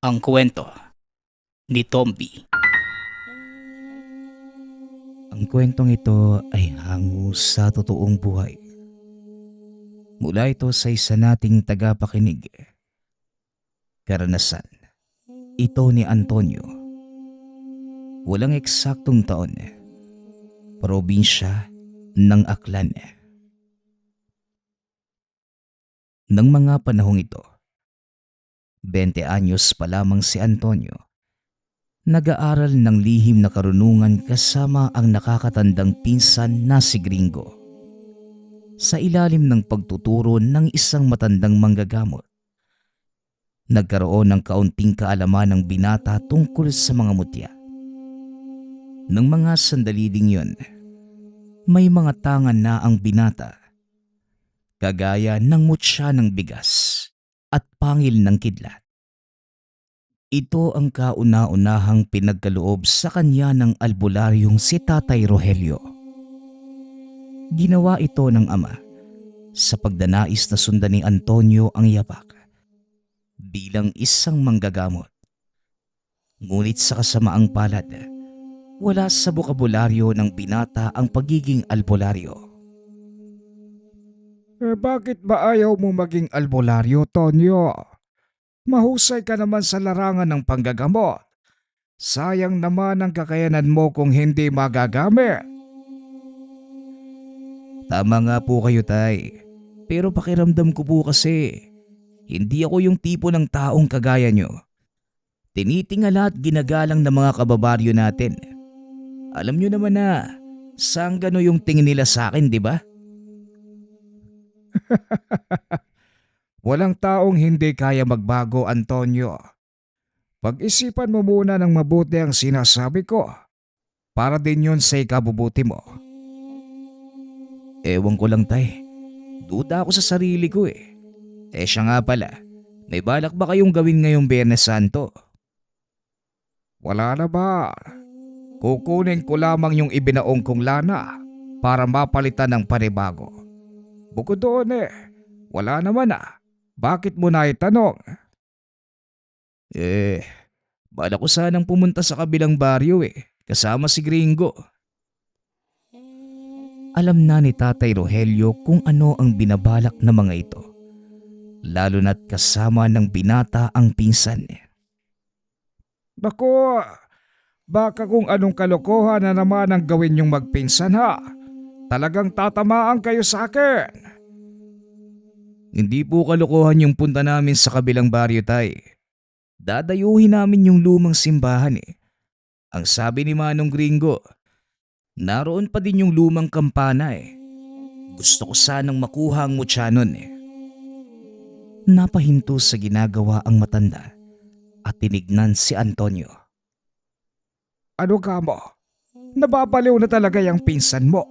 Ang kwento ni Tomby. Ang kwentong ito ay hango sa totoong buhay. Mula ito sa isa nating tagapakinig. Karanasan. Ito ni Antonio. Walang eksaktong taon. Probinsya ng Aklan. Nang mga panahong ito, 20 anyos pa lamang si Antonio. Nag-aaral ng lihim na karunungan kasama ang nakakatandang pinsan na si Gringo. Sa ilalim ng pagtuturo ng isang matandang manggagamot, nagkaroon ng kaunting kaalaman ng binata tungkol sa mga mutya. Nang mga sandali ding yun, may mga tangan na ang binata, kagaya ng mutya ng bigas at pangil ng kidlat. Ito ang kauna-unahang pinagkaloob sa kanya ng albularyong si Tatay Rogelio. Ginawa ito ng ama sa pagdanais na sundan ni Antonio ang yapak bilang isang manggagamot. Ngunit sa kasamaang palad, wala sa bokabularyo ng binata ang pagiging albularyo. Bakit ba ayaw mo maging albularyo, Tonyo? Mahusay ka naman sa larangan ng panggagamot. Sayang naman ang kakayanan mo kung hindi magagamit. Tama nga po kayo, Tay. Pero pakiramdam ko po kasi, hindi ako yung tipo ng taong kagaya nyo. Tinitingala at ginagalang ng mga kababaryo natin. Alam nyo naman na, sanggano yung tingin nila sa akin, di ba? Walang taong hindi kaya magbago, Antonio. Pag-isipan mo muna ng mabuti ang sinasabi ko. Para din yun sa ikabubuti mo. Ewan ko lang, Tay. Duda ako sa sarili ko eh. Siya nga pala, may balak ba kayong gawin ngayong Biyernes Santo? Wala na ba? Kukunin ko lamang yung ibinaong kong lana para mapalitan ng panibago. Bukod doon wala naman ah. Bakit mo na itanong? Balak ko sanang pumunta sa kabilang baryo kasama si Gringo. Alam na ni Tatay Rogelio kung ano ang binabalak ng mga ito. Lalo na't kasama ng binata ang pinsan. Naku, baka kung anong kalokohan na naman ang gawin yung magpinsan ha. Talagang tatamaan kayo sa akin. Hindi po kalokohan yung punta namin sa kabilang baryo, Tay. Dadayuhin namin yung lumang simbahan. Ang sabi ni Manong Gringo, naroon pa din yung lumang kampana. Gusto ko sanang makuha ang mutya nun. Napahinto sa ginagawa ang matanda at tinignan si Antonio. Ano ka mo? Nababaliw na talaga yung pinsan mo.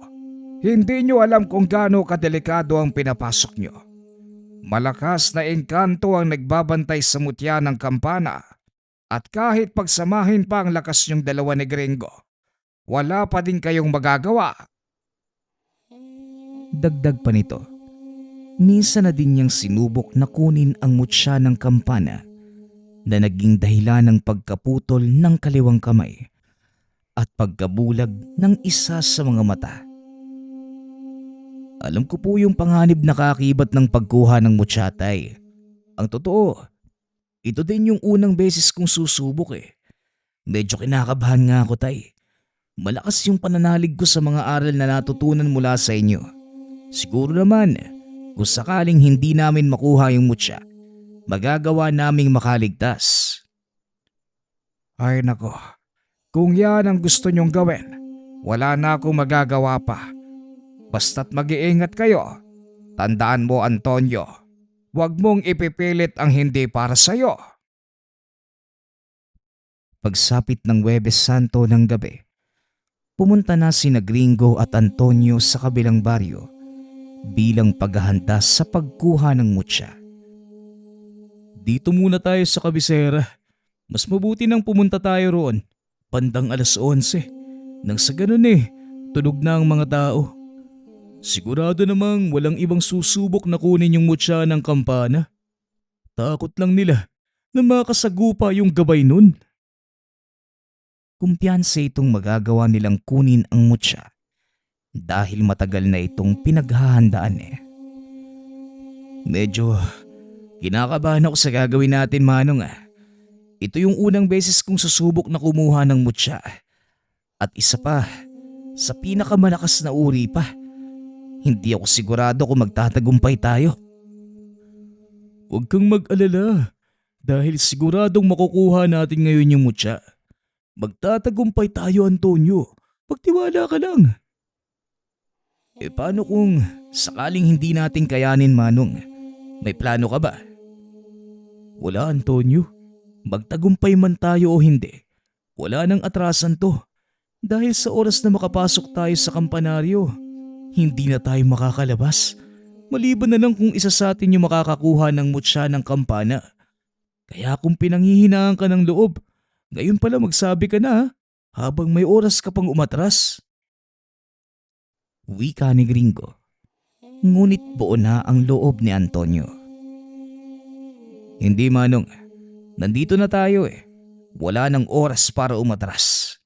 Hindi nyo alam kung gaano kadelikado ang pinapasok nyo. Malakas na engkanto ang nagbabantay sa mutya ng kampana at kahit pagsamahin pa ang lakas yung dalawa ni Gringo, wala pa din kayong magagawa. Dagdag pa nito, minsan na din niyang sinubok na kunin ang mutya ng kampana na naging dahilan ng pagkaputol ng kaliwang kamay at pagkabulag ng isa sa mga mata. Alam ko po yung panganib na kaakibat ng pagkuha ng mutya, Tay. Ang totoo, ito din yung unang beses kong susubok. Medyo kinakabahan nga ako, Tay. Malakas yung pananalig ko sa mga aral na natutunan mula sa inyo. Siguro naman, kung sakaling hindi namin makuha yung mutya, magagawa naming makaligtas. Ay nako, kung yan ang gusto nyong gawin, wala na akong magagawa pa. Basta't mag-iingat kayo. Tandaan mo, Antonio, huwag mong ipipilit ang hindi para sa'yo. Pagsapit ng Huwebes Santo ng gabi, pumunta na sina Gringo at Antonio sa kabilang baryo bilang paghahanda sa pagkuha ng mutya. Dito muna tayo sa kabisera. Mas mabuti nang pumunta tayo roon. Bandang 11:00. Nang sa ganun tunog na ang mga tao. Sigurado namang walang ibang susubok na kunin yung mutya ng kampana. Takot lang nila na makasagupa yung gabay nun. Kumpiyansa itong magagawa nilang kunin ang mutya dahil matagal na itong pinaghahandaan eh. Medyo kinakabahan ako sa gagawin natin, Manong ah. Ito yung unang beses kong susubok na kumuha ng mutya. At isa pa, sa pinakamalakas na uri pa. Hindi ako sigurado kung magtatagumpay tayo. Huwag kang mag-alala dahil siguradong makukuha natin ngayon yung mutya. Magtatagumpay tayo, Antonio. Magtiwala ka lang. Paano kung sakaling hindi natin kayanin, Manong? May plano ka ba? Wala, Antonio. Magtagumpay man tayo o hindi, wala nang atrasan to. Dahil sa oras na makapasok tayo sa kampanaryo, hindi na tayo makakalabas. Maliban na lang kung isa sa atin yung makakakuha ng mutya ng kampana. Kaya kung pinanghihinaan ka ng loob, ngayon pala magsabi ka na habang may oras ka pang umatras. Wika ni Gringo. Ngunit buo na ang loob ni Antonio. Hindi, Manong. Nandito na tayo eh. Wala nang oras para umatras.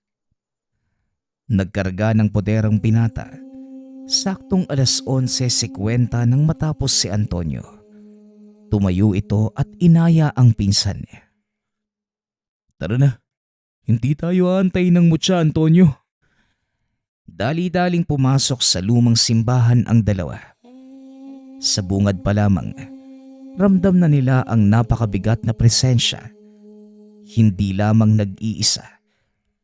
Nagkarga ng poderang binata. Saktong 11:50 nang matapos si Antonio. Tumayo ito at inaya ang pinsan niya. Tara na. Hindi tayo aantay ng mutya, Antonio. Dali-daling pumasok sa lumang simbahan ang dalawa. Sa bungad pa lamang, ramdam na nila ang napakabigat na presensya. Hindi lamang nag-iisa,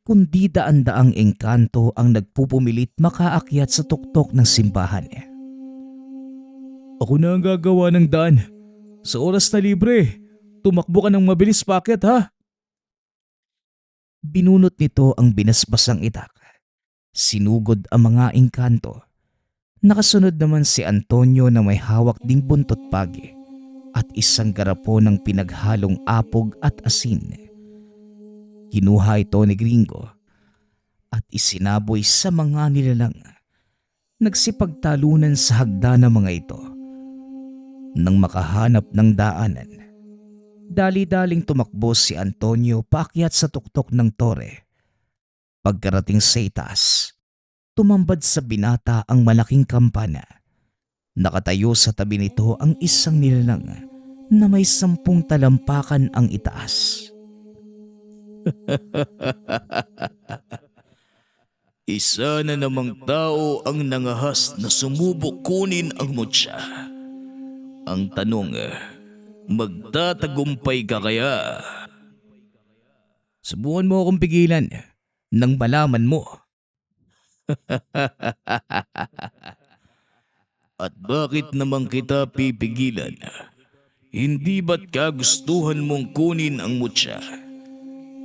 kundi daan-daang engkanto ang nagpupumilit makaakyat sa tuktok ng simbahan. Ako na ang gagawa ng daan. Sa oras na libre, tumakbo ka ng mabilis, paket ha? Binunot nito ang binasbasang itak. Sinugod ang mga engkanto. Nakasunod naman si Antonio na may hawak ding buntot pagi at isang garapo ng pinaghalong apog at asin. Kinuha ito ni Gringo at isinaboy sa mga nilalang. Nagsipagtalunan sa hagdan ng mga ito. Nang makahanap ng daanan, dali-daling tumakbo si Antonio paakyat sa tuktok ng tore. Pagkarating sa itaas, tumambad sa binata ang malaking kampana. Nakatayo sa tabi nito ang isang nilalang na may 10 talampakan ang itaas. Isa na namang tao ang nangahas na sumubok kunin ang mutya. Ang tanong, magtatagumpay ka kaya? Subukan mo akong pigilan nang malaman mo. At bakit naman kita pipigilan? Hindi ba't kagustuhan mong kunin ang mutya?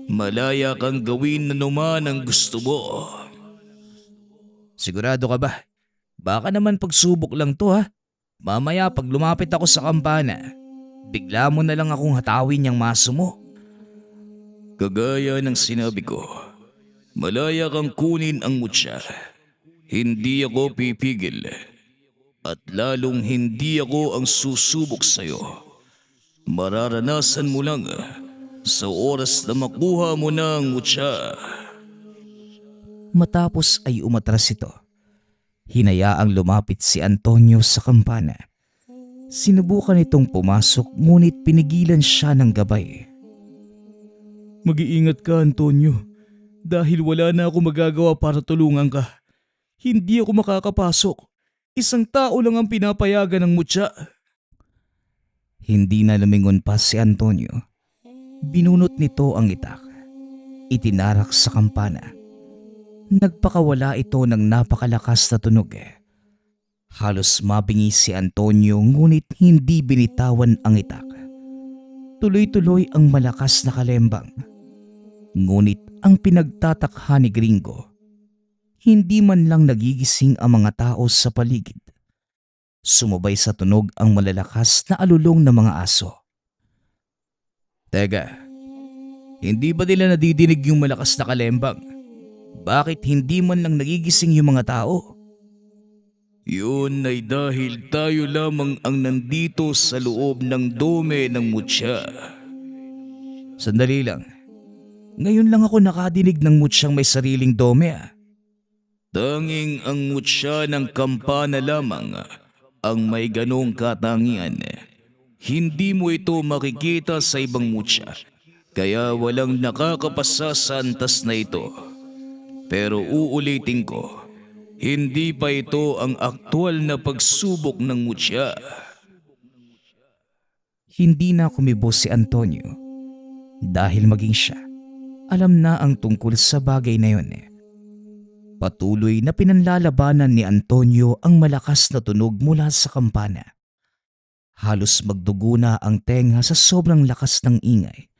Malaya kang gawin na naman ang gusto mo. Sigurado ka ba? Baka naman pagsubok lang to ha. Mamaya pag lumapit ako sa kampana, bigla mo na lang akong hatawin yung maso mo. Kagaya ng sinabi ko, malaya kang kunin ang mutya. Hindi ako pipigil. At lalong hindi ako ang susubok sa'yo. Mararanasan mo lang sa oras na makuha mo na ang mutya. Matapos ay umatras ito. Hinayaang lumapit si Antonio sa kampana. Sinubukan itong pumasok ngunit pinigilan siya ng gabay. Mag-iingat ka, Antonio. Dahil wala na ako magagawa para tulungan ka. Hindi ako makakapasok. Isang tao lang ang pinapayagan ng mutya. Hindi na lumingon pa si Antonio. Binunot nito ang itak. Itinarak sa kampana. Nagpakawala ito ng napakalakas na tunog. Halos mabingi si Antonio ngunit hindi binitawan ang itak. Tuloy-tuloy ang malakas na kalembang. Ngunit ang pinagtatakha ni Gringo, hindi man lang nagigising ang mga tao sa paligid. Sumabay sa tunog ang malalakas na alulong ng mga aso. Teka, hindi ba nila nadidinig yung malakas na kalembang? Bakit hindi man lang nagigising yung mga tao? Yun ay dahil tayo lamang ang nandito sa loob ng dome ng mutya. Sandali lang. Ngayon lang ako nakadinig ng mutsyang may sariling dome ah. Tanging ang mutya ng kampana lamang ang may ganong katangian. Hindi mo ito makikita sa ibang mutya, kaya walang nakakapasa sa antas na ito. Pero uulitin ko, hindi pa ito ang aktwal na pagsubok ng mutya. Hindi na kumibo si Antonio dahil maging siya alam na ang tungkol sa bagay na yun. Patuloy na pinanlalabanan ni Antonio ang malakas na tunog mula sa kampana. Halos magdugo na ang tenga sa sobrang lakas ng ingay.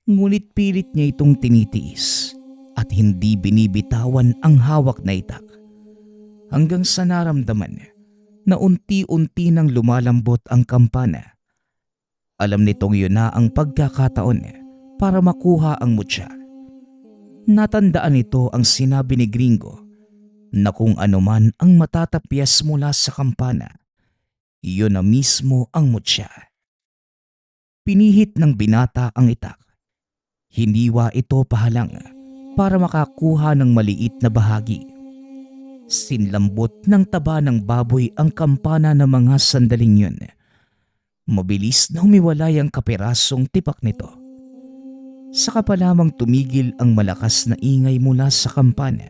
Ngunit pilit niya itong tinitiis at hindi binibitawan ang hawak na itak. Hanggang sa naramdaman na unti-unti nang lumalambot ang kampana. Alam nitong yun na ang pagkakataon para makuha ang mutya. Natandaan nito ang sinabi ni Gringo na kung anuman ang matatapyas mula sa kampana, iyon na mismo ang mutya. Pinihit ng binata ang itak. Hiniwa ito pahalang para makakuha ng maliit na bahagi. Sinlambot ng taba ng baboy ang kampana ng mga sandaling yun. Mabilis na humiwalay ang kapirasong tipak nito. Saka pa lamang tumigil ang malakas na ingay mula sa kampana.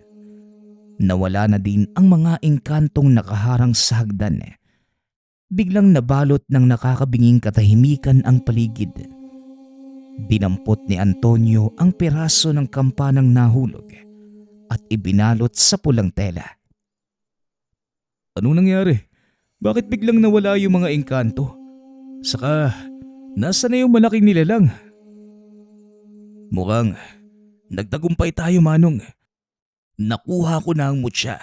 Nawala na din ang mga engkantong nakaharang sa hagdan. Biglang nabalot ng nakakabinging katahimikan ang paligid. Dinampot ni Antonio ang piraso ng kampanang nahulog at ibinalot sa pulang tela. Ano nangyari? Bakit biglang nawala yung mga engkanto? Saka, nasa na yung malaking nilalang? Mukhang nagtagumpay tayo, Manong. Nakuha ko na ang mutya.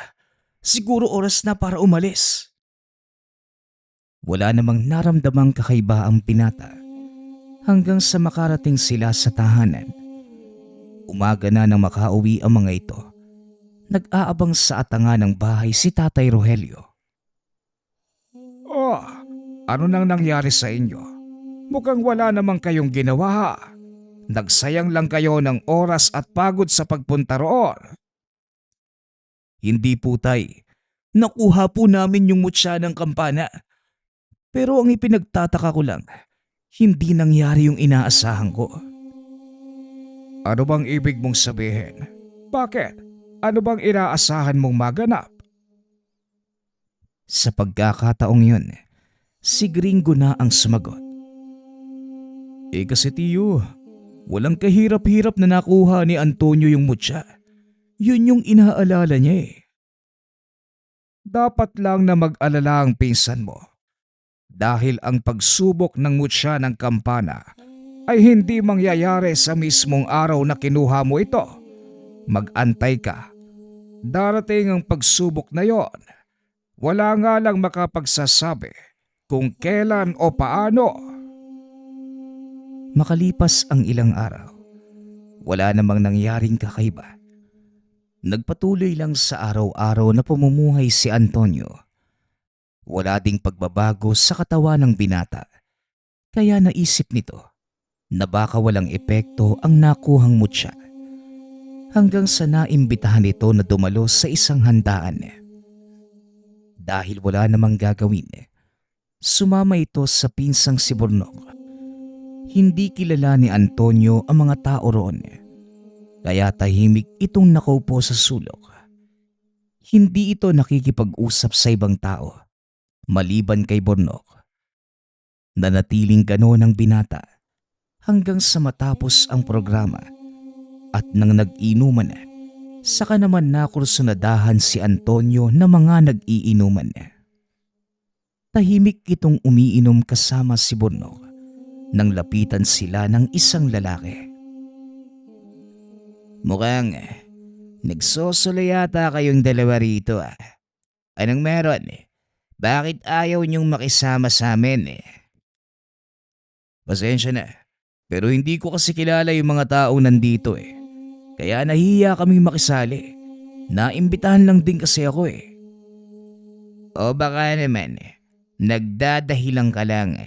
Siguro oras na para umalis. Wala namang naramdamang kakaiba ang binata hanggang sa makarating sila sa tahanan. Umaga na nang makauwi ang mga ito. Nag-aabang sa atanga ng bahay si Tatay Rogelio. Oh, ano nang nangyari sa inyo? Mukhang wala namang kayong ginawa. Nagsayang lang kayo ng oras at pagod sa pagpunta roon. Hindi po, Tay. Nakuha po namin yung mutya ng kampana. Pero ang ipinagtataka ko lang, hindi nangyari yung inaasahan ko. Ano bang ibig mong sabihin? Bakit? Ano bang inaasahan mong maganap? Sa pagkakataong yun, si Gringo na ang sumagot. Kasi tiyo, walang kahirap-hirap na nakuha ni Antonio yung mutya. Yun yung inaalala niya eh. Dapat lang na mag-alala ang pinsan mo. Dahil ang pagsubok ng mutya ng kampana ay hindi mangyayari sa mismong araw na kinuha mo ito. Mag-antay ka. Darating ang pagsubok na yon. Wala nga lang makapagsasabi kung kailan o paano. Makalipas ang ilang araw, wala namang nangyaring kakaiba. Nagpatuloy lang sa araw-araw na pamumuhay si Antonio. Wala ding pagbabago sa katawan ng binata. Kaya naisip nito na baka walang epekto ang nakuhang mutya. Hanggang sa naimbitahan ito na dumalo sa isang handaan. Dahil wala namang gagawin, sumama ito sa pinsang si Bornok. Hindi kilala ni Antonio ang mga tao roon. Kaya tahimik itong nakaupo sa sulok. Hindi ito nakikipag-usap sa ibang tao, maliban kay Bornok. Nanatiling gano'n ang binata hanggang sa matapos ang programa at nang nag-inuman na, saka naman nakursunadahan si Antonio na mga nag-iinuman. Tahimik itong umiinom kasama si Bornok nang lapitan sila ng isang lalaki. Mukhang nagsosolo yata kayong dalawa rito ah. Anong meron? Bakit ayaw niyong makisama sa amin? Pasensya na, pero hindi ko kasi kilala yung mga tao nandito eh. Kaya nahihiya kaming makisali. Naimbitahan lang din kasi ako eh. O baka naman, nagdadahilan ka lang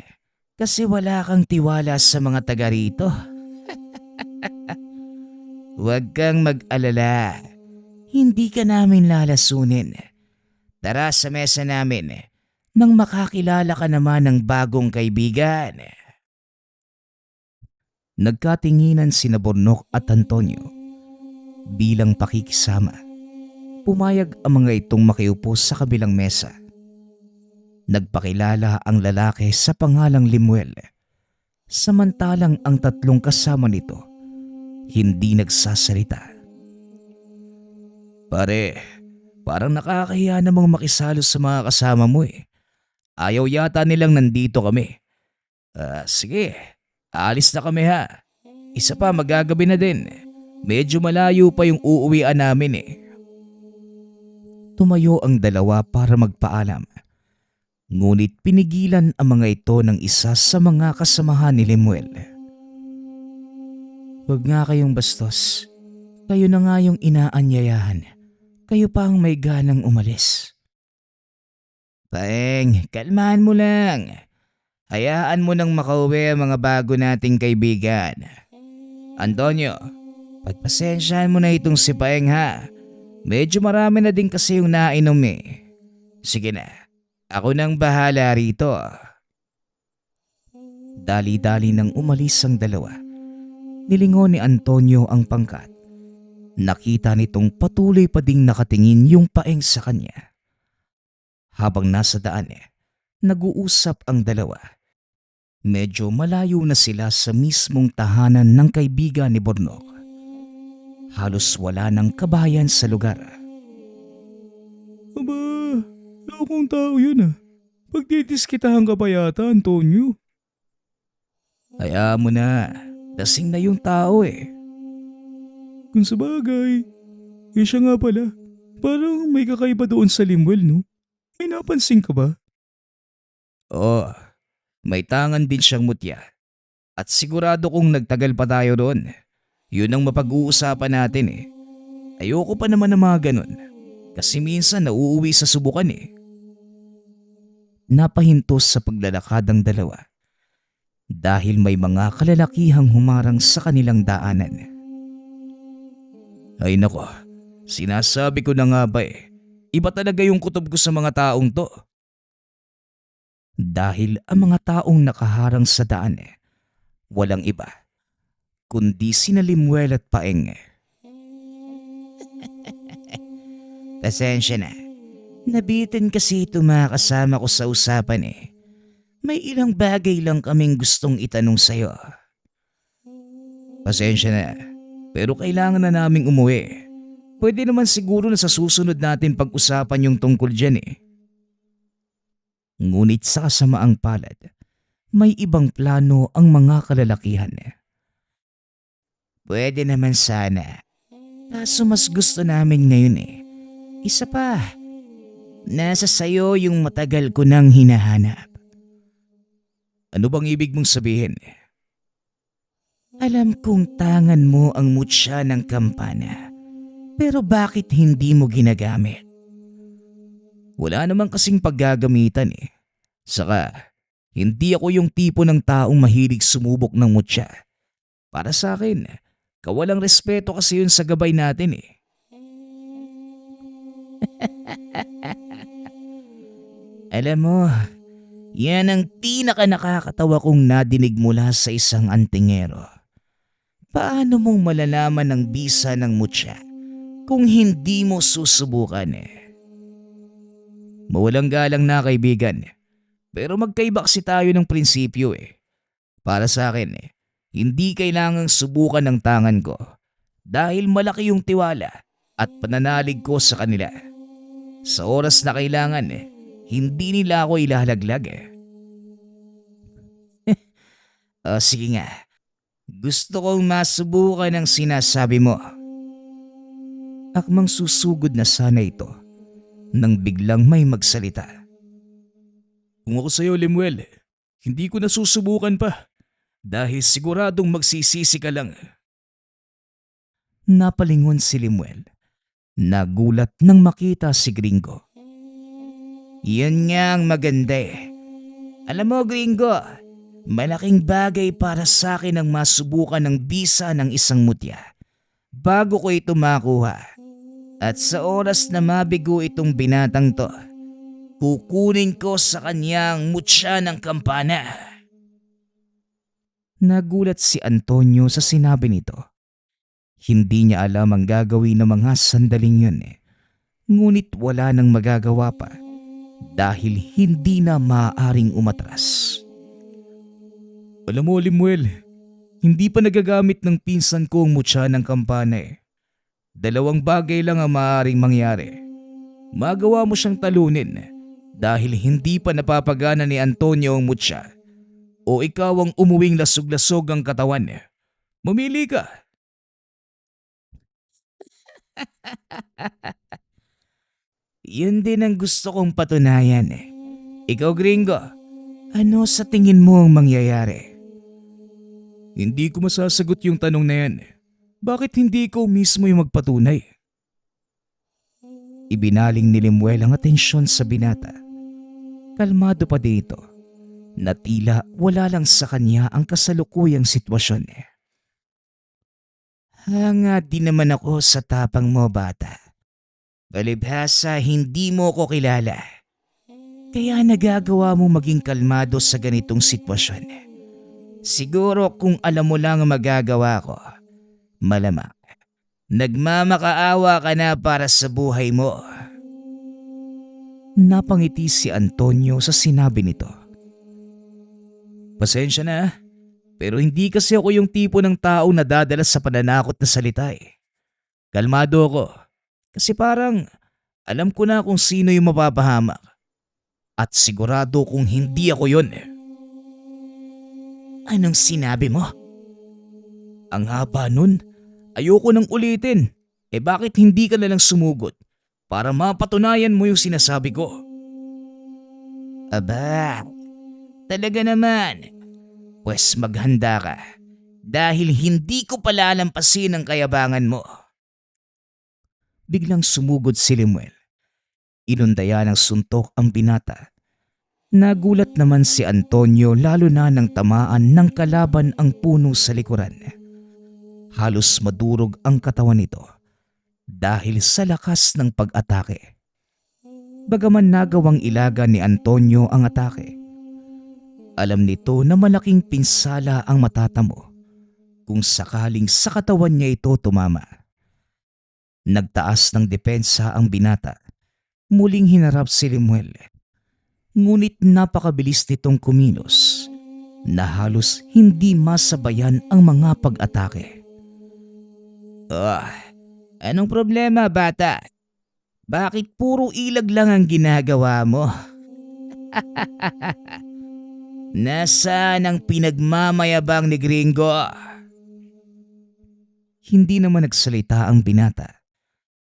kasi wala kang tiwala sa mga taga rito. Huwag kang mag-alala. Hindi ka namin lalasunin. Tara sa mesa namin nang makakilala ka naman ng bagong kaibigan. Nagkatinginan sina Bornok at Antonio. Bilang pakikisama, pumayag ang mga itong makiupo sa kabilang mesa. Nagpakilala ang lalaki sa pangalang Limuel. Samantalang ang tatlong kasama nito hindi nagsasalita. Pare, parang nakakahiya namang makisalo sa mga kasama mo eh. Ayaw yata nilang nandito kami. Sige, aalis na kami ha. Isa pa, magagabi na din. Medyo malayo pa yung uuwian namin eh. Tumayo ang dalawa para magpaalam. Ngunit pinigilan ang mga ito ng isa sa mga kasamahan ni Limuel. Huwag nga kayong bastos. Kayo na nga yung inaanyayahan. Kayo pa ang may ganang umalis. Paeng, kalmahan mo lang. Hayaan mo nang makauwi ang mga bago nating kaibigan. Antonio, pagpasensyahan mo na itong si Paeng ha. Medyo marami na din kasi yung nainom eh. Sige na, ako nang bahala rito. Dali-dali nang umalis ang dalawa. Nilingon ni Antonio ang pangkat. Nakita nitong patuloy pa ding nakatingin yung Paeng sa kanya. Habang nasa daan nag-uusap ang dalawa. Medyo malayo na sila sa mismong tahanan ng kaibigan ni Bornok. Halos wala ng kabayan sa lugar. Aba, lokong tao yun ah. Pagdidiskitahan ka pa yata, Antonio. Kaya mo na, lasing na yung tao eh. Kung sabagay, siya nga pala. Parang may kakaiba doon sa Limuel, no? May napansin ka ba? Oo, may tangan din siyang mutya. At sigurado kong nagtagal pa tayo doon. Yun ang mapag-uusapan natin eh. Ayoko pa naman ng mga ganun. Kasi minsan nauuwi sa subukan eh. Napahintos sa paglalakad ang dalawa. Dahil may mga kalalakihang humarang sa kanilang daanan. Ay nako, sinasabi ko na nga ba eh. Iba talaga yung kutob ko sa mga taong to. Dahil ang mga taong nakaharang sa daan walang iba kundi sina Limuel at Paeng. Pasensya na. Nabitin kasi ito mga kasama ko sa usapan eh. May ilang bagay lang kaming gustong itanong sa'yo. Pasensya na, pero kailangan na naming umuwi. Pwede naman siguro na sa susunod natin pag-usapan yung tungkol dyan eh. Ngunit sa kasamaang palad, may ibang plano ang mga kalalakihan. Pwede naman sana. Kaso mas gusto namin ngayon eh. Isa pa, nasa sayo yung matagal ko nang hinahanap. Ano bang ibig mong sabihin? Alam kong tangan mo ang mutya ng kampana. Pero bakit hindi mo ginagamit? Wala naman kasing paggagamitan eh. Saka, hindi ako yung tipo ng taong mahilig sumubok ng mutya. Para sa akin, kawalang respeto kasi yun sa gabay natin eh. Alam mo, yan ang pinaka nakakatawa kong nadinig mula sa isang antingero. Paano mong malalaman ang bisa ng mutya kung hindi mo susubukan eh? Mawalang galang na kaibigan. Pero magkaiba kasi tayo ng prinsipyo eh. Para sa akin eh, hindi kailangang subukan ng tangan ko dahil malaki yung tiwala at pananalig ko sa kanila. Sa oras na kailangan eh, hindi nila ako ilalaglag eh. Sige nga, gusto kong masubukan ang sinasabi mo. Akmang susugod na sana ito nang biglang may magsalita. Kung ako sa'yo, Limuel, hindi ko nasusubukan pa dahil siguradong magsisisi ka lang. Napalingon si Limuel. Nagulat nang makita si Gringo. Yun nga ang maganda eh. Alam mo, Gringo, Malaking bagay para sa akin ang masubukan ng bisa ng isang mutya bago ko ito makuha. At sa oras na mabigo itong binatang to, kukunin ko sa kanyang mutya ng kampana. Nagulat si Antonio sa sinabi nito. Hindi niya alam ang gagawin ng mga sandaling yun Ngunit wala nang magagawa pa dahil hindi na maaaring umatras. Alam mo, Limuel, hindi pa nagagamit ng pinsan ko ang mutya ng kampana Dalawang bagay lang ang maaaring mangyari. Magawa mo siyang talunin dahil hindi pa napapagana ni Antonio ang mutya o ikaw ang umuwing lasog-lasog ang katawan. Mamili ka. Yun din ang gusto kong patunayan Ikaw, gringo, ano sa tingin mo ang mangyayari? Hindi ko masasagot yung tanong na yan. Bakit hindi ikaw mismo yung magpatunay? Ibinaling ni Limuel ang atensyon sa binata. Kalmado pa dito na tila wala lang sa kanya ang kasalukuyang sitwasyon Hanga din naman ako sa tapang mo, bata. Palibhasa hindi mo ko kilala. Kaya nagagawa mo maging kalmado sa ganitong sitwasyon. Siguro kung alam mo lang ang magagawa ko, malamang nagmamakaawa ka na para sa buhay mo. Napangiti si Antonio sa sinabi nito. Pasensya na, pero hindi kasi ako yung tipo ng tao na dadala sa pananakot na salita Kalmado ako, kasi parang alam ko na kung sino yung mapapahamak. At sigurado kung hindi ako yun. Anong sinabi mo? Ang haba nun, ayoko nang ulitin. Bakit hindi ka nalang sumugot para mapatunayan mo yung sinasabi ko? Aba, talaga naman. Pwes maghanda ka dahil hindi ko palalampasin ang kayabangan mo. Biglang sumugod si Limuel. Inundaya ng suntok ang binata. Nagulat naman si Antonio lalo na nang tamaan ng kalaban ang puno sa likuran. Halos madurog ang katawan nito dahil sa lakas ng pag-atake. Bagaman nagawang ilaga ni Antonio ang atake, alam nito na malaking pinsala ang matatamo kung sakaling sa katawan niya ito tumama. Nagtaas ng depensa ang binata. Muling hinarap si Limuel. Ngunit napakabilis nitong kumilos na halos hindi masabayan ang mga pag-atake. Anong problema, bata? Bakit puro ilag lang ang ginagawa mo? Nasaan ang pinagmamayabang ni Gringo? Hindi naman nagsalita ang binata.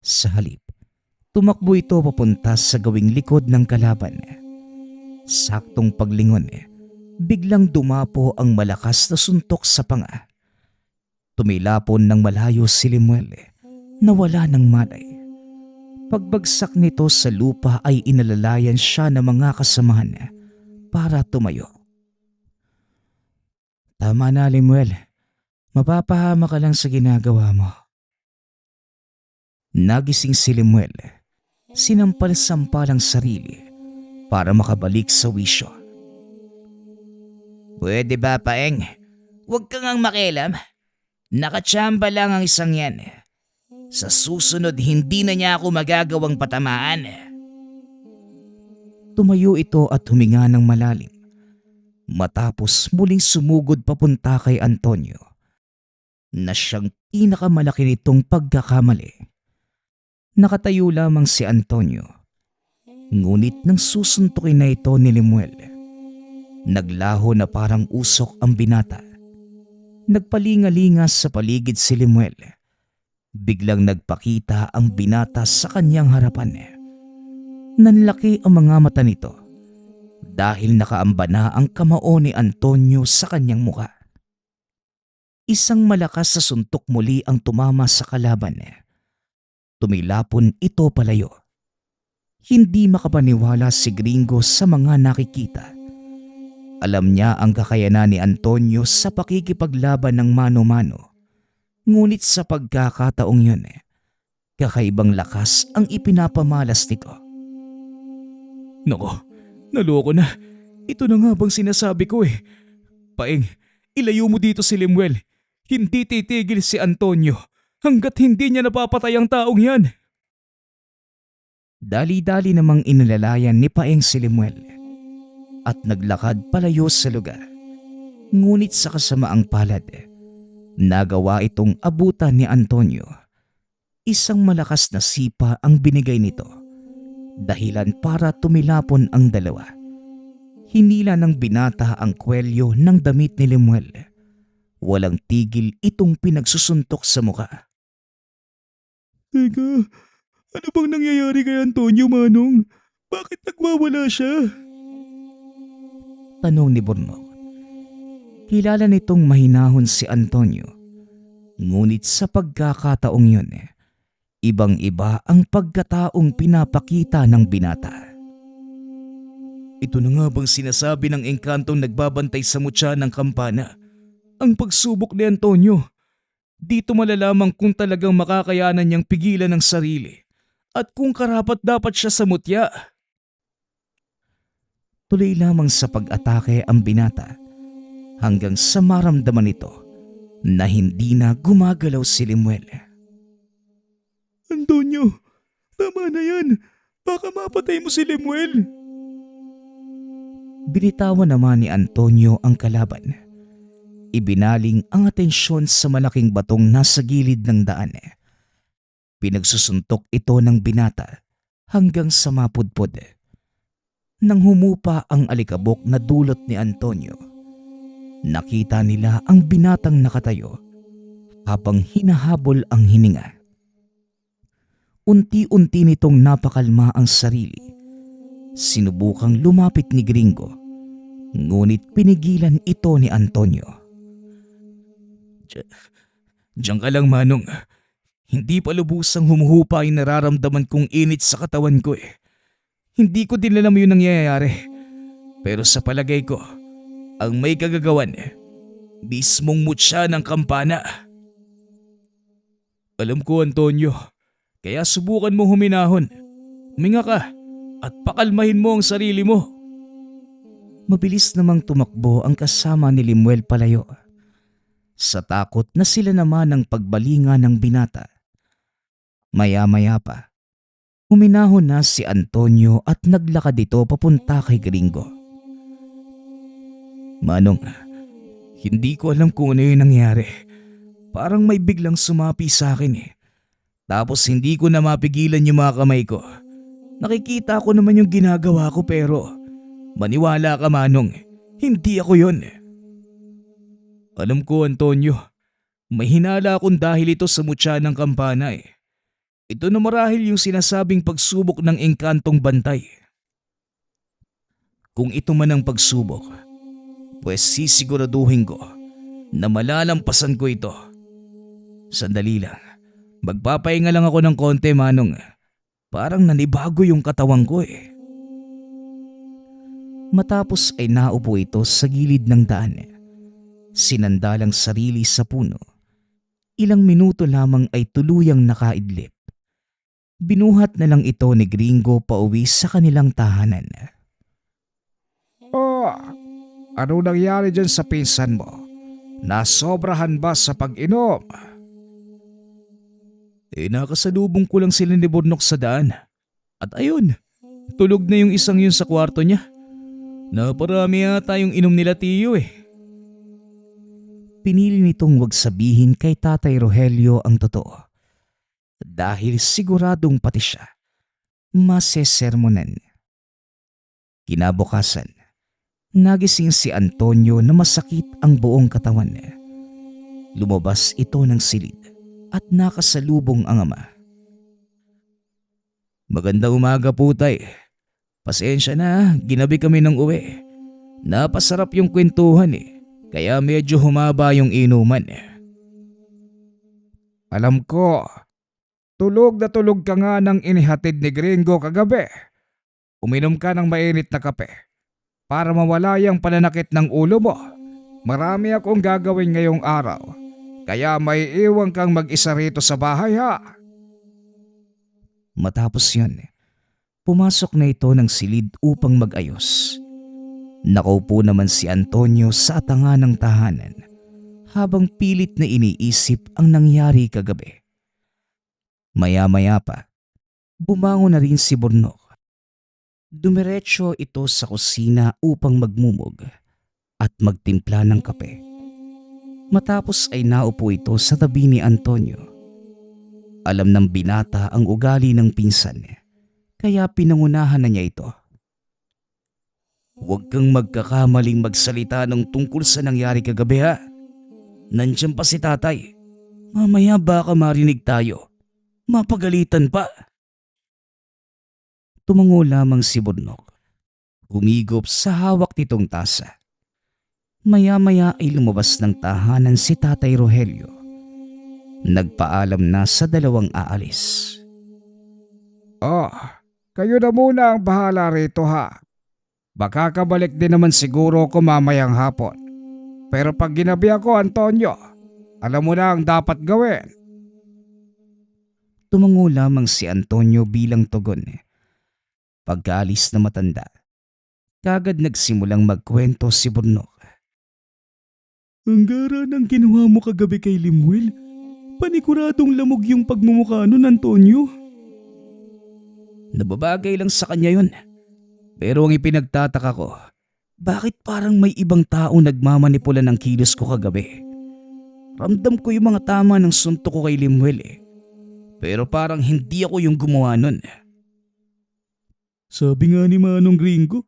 Sa halip, tumakbo ito papunta sa gawing likod ng kalaban. Saktong paglingon, biglang dumapo ang malakas na suntok sa panga. Tumilapon ng malayo si Limuel na wala ng malay. Pagbagsak nito sa lupa ay inalalayan siya ng mga kasamahan para tumayo. Tama na, Limuel. Mapapahama ka lang sa ginagawa mo. Nagising si Limuel. Sinampal-sampal ang sarili para makabalik sa wisyo. Pwede ba, Paeng? Huwag kang ang makialam. Nakachamba lang ang isang yan. Sa susunod hindi na niya ako magagawang patamaan. Tumayo ito at huminga ng malalim. Matapos muling sumugod papunta kay Antonio na siyang pinakamalaki nitong pagkakamali. Nakatayo lamang si Antonio. Ngunit nang susuntukin na ito ni Limuel, naglaho na parang usok ang binata. Nagpalingalinga sa paligid si Limuel. Biglang nagpakita ang binata sa kanyang harapan. Nanlaki ang mga mata nito dahil nakaamba na ang kamao ni Antonio sa kanyang muka. Isang malakas na suntok muli ang tumama sa kalaban. Tumilapon ito palayo. Hindi makapaniwala si Gringo sa mga nakikita. Alam niya ang kakayanan ni Antonio sa pakikipaglaban ng mano-mano. Ngunit sa pagkakataong yun, kakaibang lakas ang ipinapamalas nito. Nako, naloko na. Ito na nga bang sinasabi ko eh. Paeng, ilayo mo dito si Lemuel. Hindi titigil si Antonio hanggat hindi niya napapatay ang taong yan. Dali-dali namang inilalayan ni Paeng si Lemuel at naglakad palayo sa lugar. Ngunit sa kasamaang palad, nagawa itong abutan ni Antonio. Isang malakas na sipa ang binigay nito, dahilan para tumilapon ang dalawa. Hinila ng binata ang kwelyo ng damit ni Lemuel. Walang tigil itong pinagsusuntok sa muka. Teka, ano bang nangyayari kay Antonio, Manong? Bakit nagwawala siya? Tanong ni Burnok. Kilala nitong mahinahon si Antonio. Ngunit sa pagkakataong yun, ibang-iba ang pagkataong pinapakita ng binata. Ito na nga bang sinasabi ng engkantong nagbabantay sa mutya ng kampana? Ang pagsubok ni Antonio. Dito malalaman kung talagang makakayanan niyang pigilan ang sarili at kung karapat dapat siya sa mutya. Tuloy lamang sa pag-atake ang binata hanggang sa maramdaman nito na hindi na gumagalaw si Lemuel. Antonio, tama na yan. Baka mapatay mo si Lemuel. Binitawan naman ni Antonio ang kalaban. Ibinaling ang atensyon sa malaking batong nasa gilid ng daan. Pinagsusuntok ito ng binata hanggang sa mapudpod. Nang humupa ang alikabok na dulot ni Antonio, nakita nila ang binatang nakatayo habang hinahabol ang hininga. Unti-unti nitong napakalma ang sarili. Sinubukang lumapit ni Gringo, ngunit pinigilan ito ni Antonio. Diyan ka lang, Manong. Hindi pa lubusang humuhupa yung nararamdaman kong init sa katawan ko eh. Hindi ko din alam yung nangyayari. Pero sa palagay ko, ang may kagagawan, mismong mutya ng kampana. Alam ko, Antonio, kaya subukan mo huminahon. Huminga ka at pakalmahin mo ang sarili mo. Mabilis namang tumakbo ang kasama ni Lemuel palayo. Sa takot na sila naman ang pagbalinga ng binata. Maya-maya pa, huminahon na si Antonio at naglakad ito papunta kay Gringo. Manong, hindi ko alam kung ano yung nangyari. Parang may biglang sumapi sa akin eh. Tapos hindi ko na mapigilan yung mga kamay ko. Nakikita ko naman yung ginagawa ko pero maniwala ka, Manong, hindi ako yon. Alam ko, Antonio, may hinala akong dahil ito sa mutya ng kampana eh. Ito na marahil yung sinasabing pagsubok ng engkantong bantay. Kung ito man ang pagsubok, pues sisiguraduhin ko na malalampasan ko ito. Sandali lang, magpapahinga lang ako ng konti, Manong. Parang nanibago yung katawan ko eh. Matapos ay naupo ito sa gilid ng daan. Sinandalang sarili sa puno. Ilang minuto lamang ay tuluyang nakaidlip. Binuhat na lang ito ni Gringo pauwi sa kanilang tahanan. Oh, ano nangyari dyan sa pinsan mo? Nasobrahan ba sa pag-inom? Nakasalubong ko lang sila ni Burnok sa daan. At ayun, tulog na yung isang yun sa kwarto niya. Naparami yata yung inom nila, Tiyo eh. Pinili nitong wag sabihin kay Tatay Rogelio ang totoo. Dahil siguradong pati siya masesermonan. Kinabukasan, nagising si Antonio na masakit ang buong katawan. Lumabas ito ng silid at nakasalubong ang ama. Magandang umaga po, Tay. Pasensya na, ginabi kami ng uwi. Napasarap yung kwentuhan eh, kaya medyo humaba yung inuman eh. Alam ko, tulog na tulog ka nga ng inihatid ni Gringo kagabi. Uminom ka ng mainit na kape para mawala yung pananakit ng ulo mo. Marami akong gagawin ngayong araw, kaya may iwan kang mag-isa rito sa bahay ha. Matapos yun, pumasok na ito ng silid upang mag-ayos. Nakaupo naman si Antonio sa atanga ng tahanan habang pilit na iniisip ang nangyari kagabi. Maya-maya pa, bumangon na rin si Burnok. Dumiretso ito sa kusina upang magmumog at magtimpla ng kape. Matapos ay naupo ito sa tabi ni Antonio. Alam ng binata ang ugali ng pinsan, kaya pinangunahan na niya ito. Huwag kang magkakamaling magsalita ng tungkol sa nangyari kagabi ha. Nandiyan pa si tatay. Mamaya baka marinig tayo. Mapagalitan pa. Tumango lamang si Burnok. Humigop sa hawak nitong tasa. Maya-maya ay lumabas ng tahanan si Tatay Rogelio. Nagpaalam na sa dalawang aalis. Kayo na muna ang bahala rito ha. Baka kabalik din naman siguro ko mamayang hapon. Pero pag ginabi ako, Antonio, alam mo na ang dapat gawin. Tumango lamang si Antonio bilang tugon. Pagkaalis na matanda, kagad nagsimulang magkwento si Burnok. Ang gara ng ginawa mo kagabi kay Limuel. Paniguradong lamog yung pagmumukha nun, Antonio. Nababagay lang sa kanya yun. Pero ang ipinagtataka ko, bakit parang may ibang tao nagmamanipula ng kilos ko kagabi? Ramdam ko yung mga tama ng suntok ko kay Limuel Pero parang hindi ako yung gumawa nun. Sabi nga ni Manong Gringo,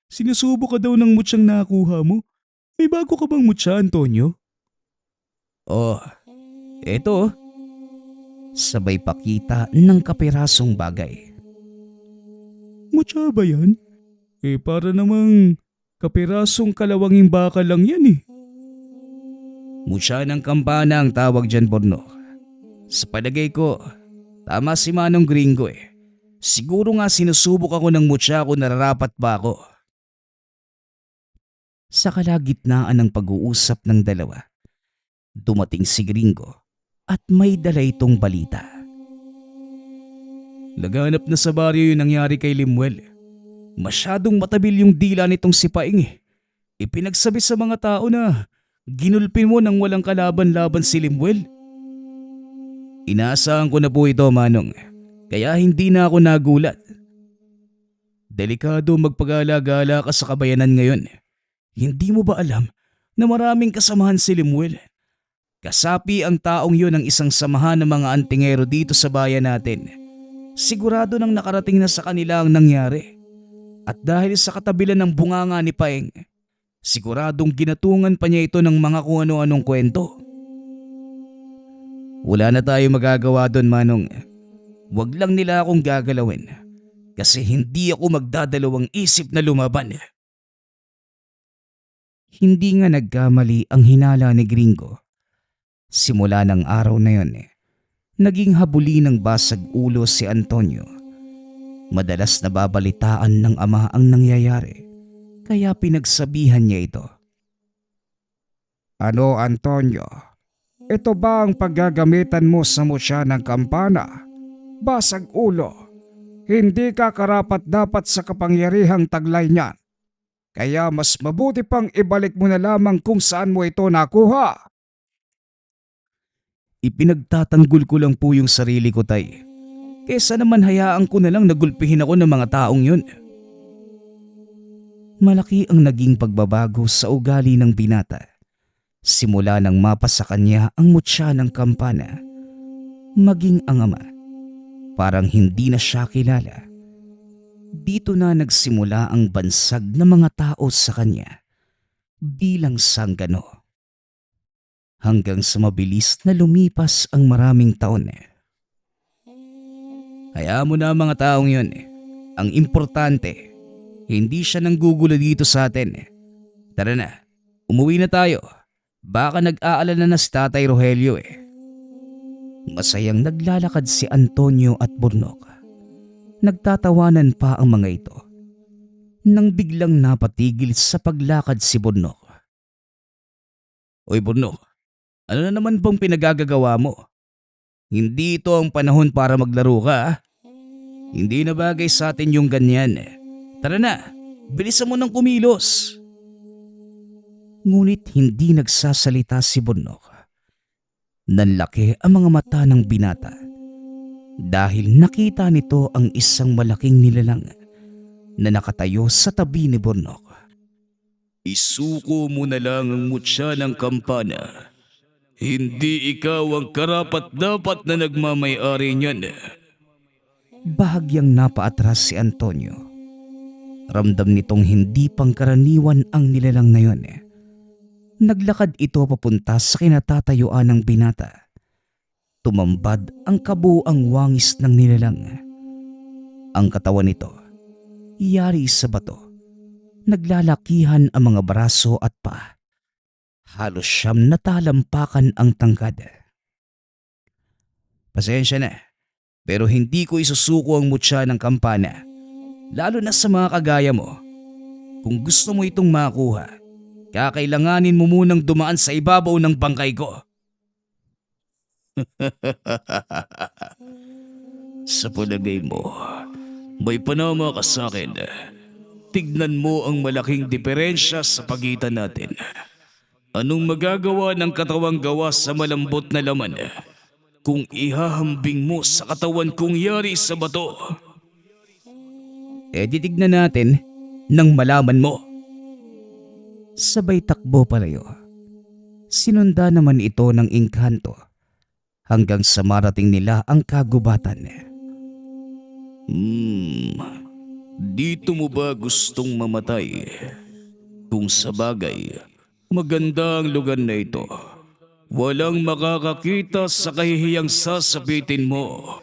sinusubo ka daw ng mutsyang nakuha mo. May bago ka bang mutya, Antonio? Eto. Sabay pakita ng kapirasong bagay. Mutya ba yan? Para namang kapirasong kalawanging baka lang yan Mutya ng kampana ang tawag dyan, Burnok. Sa palagay ko, tama si Manong Gringo Siguro nga sinusubok ako ng mutya kung nararapat ba ako. Sa kalagitnaan ng pag-uusap ng dalawa, dumating si Gringo at may dala itong balita. Laganap na sa baryo yung nangyari kay Limuel. Masyadong matabil yung dila nitong si Paing Ipinagsabi sa mga tao na ginulpin mo nang walang kalaban-laban si Limuel. Inaasahan ko na po ito, Manong. Kaya hindi na ako nagulat. Delikado magpag-alagala ka sa kabayanan ngayon. Hindi mo ba alam na maraming kasamahan si Limuel? Kasapi ang taong yun ng isang samahan ng mga antingero dito sa bayan natin. Sigurado nang nakarating na sa kanila ang nangyari. At dahil sa katabilan ng bunganga ni Paeng, siguradong ginatungan pa niya ito ng mga kung ano-anong kwento. Wala na tayo magagawa doon, Manong. Huwag lang nila akong gagalawin kasi hindi ako magdadalawang isip na lumaban. Hindi nga nagkamali ang hinala ni Gringo. Simula ng araw na yon, naging habuli ng basag ulo si Antonio. Madalas nababalitaan ng ama ang nangyayari, kaya pinagsabihan niya ito. Ano, Antonio? Ito ba ang paggagamitan mo sa mutya ng kampana? Basag ulo. Hindi ka karapat-dapat sa kapangyarihang taglay niyan. Kaya mas mabuti pang ibalik mo na lamang kung saan mo ito nakuha. Ipinagtatanggol ko lang po yung sarili ko, Tay. Kesa naman hayaan ko na lang nagulpihin ako ng mga taong yun. Malaki ang naging pagbabago sa ugali ng binata. Simula nang mapa sa kanya ang mutya ng kampana, maging ang ama. Parang hindi na siya kilala. Dito na nagsimula ang bansag ng mga tao sa kanya bilang sanggano. Hanggang sa mabilis na lumipas ang maraming taon. Hayaan mo na ang mga taong yun. Ang importante, hindi siya nanggugulo dito sa atin. Tara na, umuwi na tayo. Baka nag-aalala na si Tatay Rogelio Masayang naglalakad si Antonio at Burnok. Nagtatawanan pa ang mga ito. nang biglang napatigil sa paglakad si Burnok. Oy Burnok, ano na naman bang pinagagagawa mo? Hindi ito ang panahon para maglaro ka ah. Hindi na bagay sa atin yung ganyan. Tara na, bilisan mo ng kumilos. Ngunit hindi nagsasalita si Burnok. Nanlaki ang mga mata ng binata dahil nakita nito ang isang malaking nilalang na nakatayo sa tabi ni Burnok. Isuko mo na lang ang mutya ng kampana. Hindi ikaw ang karapat-dapat na nagmamay-ari niyan. Bahagyang napaatras si Antonio. Ramdam nitong hindi pangkaraniwan ang nilalang na yun. Naglakad ito papunta sa kinatatayuan ng binata. Tumambad ang kabuang wangis ng nilalang. Ang katawan nito, yari sa bato. Naglalakihan ang mga braso at paa. Halos siyam na talampakan ang tangkad. Pasensya na, pero hindi ko isusuko ang mutya ng kampana. Lalo na sa mga kagaya mo. Kung gusto mo itong makuha, kakailanganin mo munang dumaan sa ibabaw ng bangkay ko. Sa palagay mo, may panama ka sa akin. Tignan mo ang malaking diferensya sa pagitan natin. Anong magagawa ng katawang gawa sa malambot na laman kung ihahambing mo sa katawan kong yari sa bato? Titignan natin nang malaman mo. Sabay takbo palayo. Sinunda naman ito ng engkanto hanggang sa marating nila ang kagubatan. Dito mo ba gustong mamatay? Kung sa bagay, maganda ang lugar na ito. Walang makakakita sa kahihiyang sasabitin mo.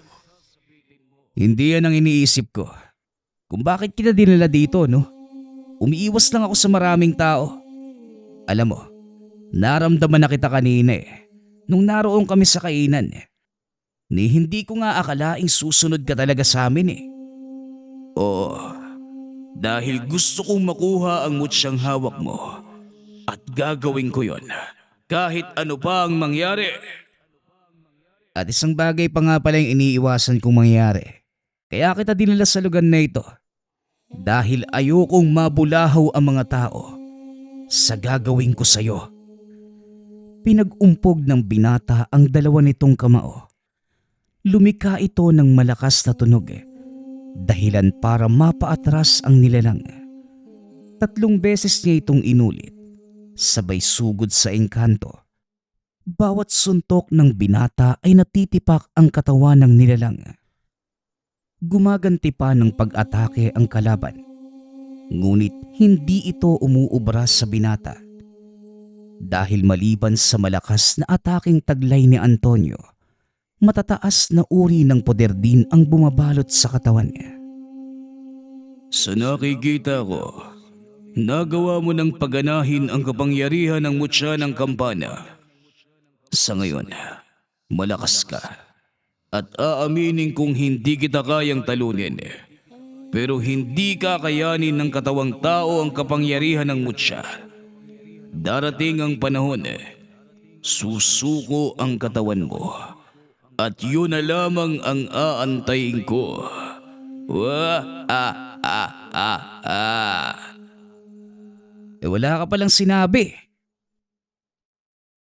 Hindi yan ang iniisip ko. Kung bakit kita dinala dito, no? Umiiwas lang ako sa maraming tao. Alam mo, naramdaman na kita kanina nung naroon kami sa kainan. Ni hindi ko nga akalaing susunod ka talaga sa amin. Oo, dahil gusto kong makuha ang mutsyang hawak mo. At gagawin ko yon kahit ano pa ang mangyari. At isang bagay pa nga pala yung iniiwasan kong mangyari. Kaya kita dinala sa lugar na ito. Dahil ayokong mabulahaw ang mga tao sa gagawin ko sa'yo. Pinag-umpog ng binata ang dalawa nitong kamao. Lumika ito ng malakas na tunog. Dahilan para mapaatras ang nilalang. 3 beses niya itong inulit. Sabay sugod sa engkanto. Bawat suntok ng binata ay natitipak ang katawan ng nilalang. Gumaganti pa ng pag-atake ang kalaban. Ngunit hindi ito umuubra sa binata. Dahil maliban sa malakas na ataking taglay ni Antonio, matataas na uri ng poder din ang bumabalot sa katawan niya. Sa nakikita ko, nagawa mo ng paganahin ang kapangyarihan ng mutya ng kampana. Sa ngayon, malakas ka. At aaminin kong hindi kita kayang talunin. Pero hindi kakayanin ng katawang tao ang kapangyarihan ng mutya. Darating ang panahon, susuko ang katawan mo. At yun na lamang ang aantayin ko. Wala ka palang sinabi.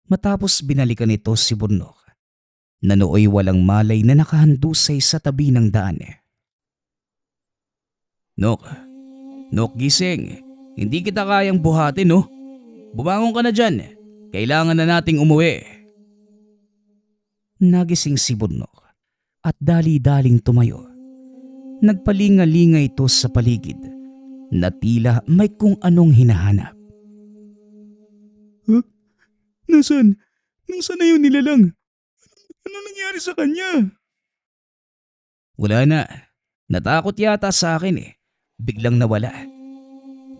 Matapos binalikan nito si Burnok, na nooy walang malay na nakahandusay sa tabi ng daan. Nok gising. Hindi kita kayang buhatin, no? Bumangon ka na dyan. Kailangan na nating umuwi. Nagising si Burnok at dali-daling tumayo. Nagpalinga-linga ito sa paligid na tila may kung anong hinahanap. Huh? Nasaan? Nasaan na yun nilalang? Ano nangyari sa kanya? Wala na. Natakot yata sa akin Biglang nawala.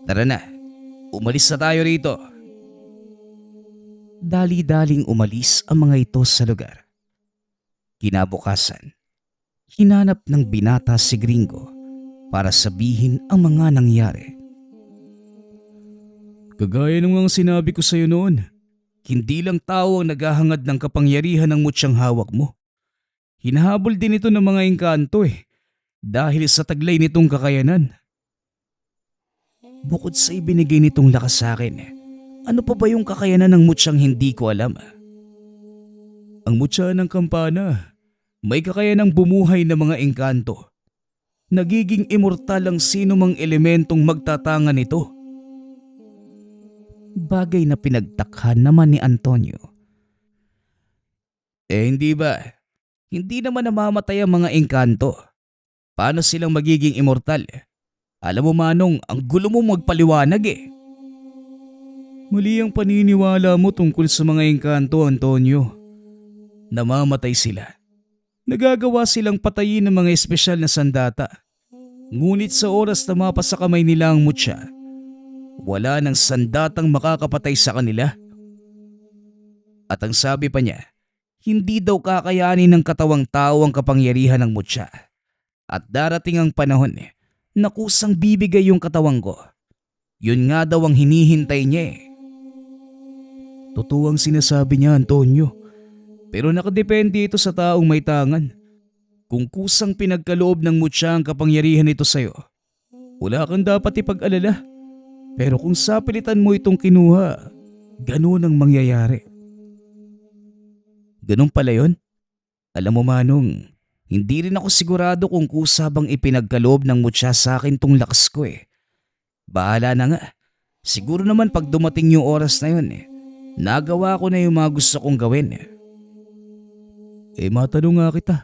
Tara na. Umalis na tayo rito. Dali-daling umalis ang mga ito sa lugar. Kinabukasan, hinanap ng binata si Gringo para sabihin ang mga nangyari. Kagaya ng mga sinabi ko sa'yo noon, hindi lang tao ang naghahangad ng kapangyarihan ng mutsyang hawak mo. Hinahabol din ito ng mga engkanto dahil sa taglay nitong kakayanan. Bukod sa ibinigay nitong lakas sa akin, ano pa ba yung kakayanan ng mutsyang hindi ko alam? Ang mutya ng kampana, may kakayanang bumuhay ng mga engkanto. Nagiging immortal ang sino mang elementong magtatanga nito. Bagay na pinagtakhan naman ni Antonio. Hindi ba? Hindi naman namamatay ang mga engkanto. Paano silang magiging immortal? Alam mo Manong, ang gulo mo magpaliwanag Mali ang paniniwala mo tungkol sa mga engkanto, Antonio. Namamatay sila. Nagagawa silang patayin ng mga espesyal na sandata. Ngunit sa oras na mapasa kamay nila ang mutya, wala nang sandatang makakapatay sa kanila. At ang sabi pa niya, hindi daw kakayanin ng katawang tao ang kapangyarihan ng mutya. At darating ang panahon na kusang bibigay yung katawang ko. Yun nga daw ang hinihintay niya Totoo ang sinasabi niya, Antonio. Pero nakadepende ito sa taong may tangan. Kung kusang pinagkaloob ng mutya ang kapangyarihan nito sa'yo, wala kang dapat ipag-alala. Pero kung sapilitan mo itong kinuha, ganun ang mangyayari. Ganun pala yun? Alam mo Manong, hindi rin ako sigurado kung kusa bang ipinagkaloob ng mutya sa akin tong lakas ko Bahala na nga. Siguro naman pag dumating yung oras na yun nagawa ko na yung mga gusto kong gawin matanong nga kita.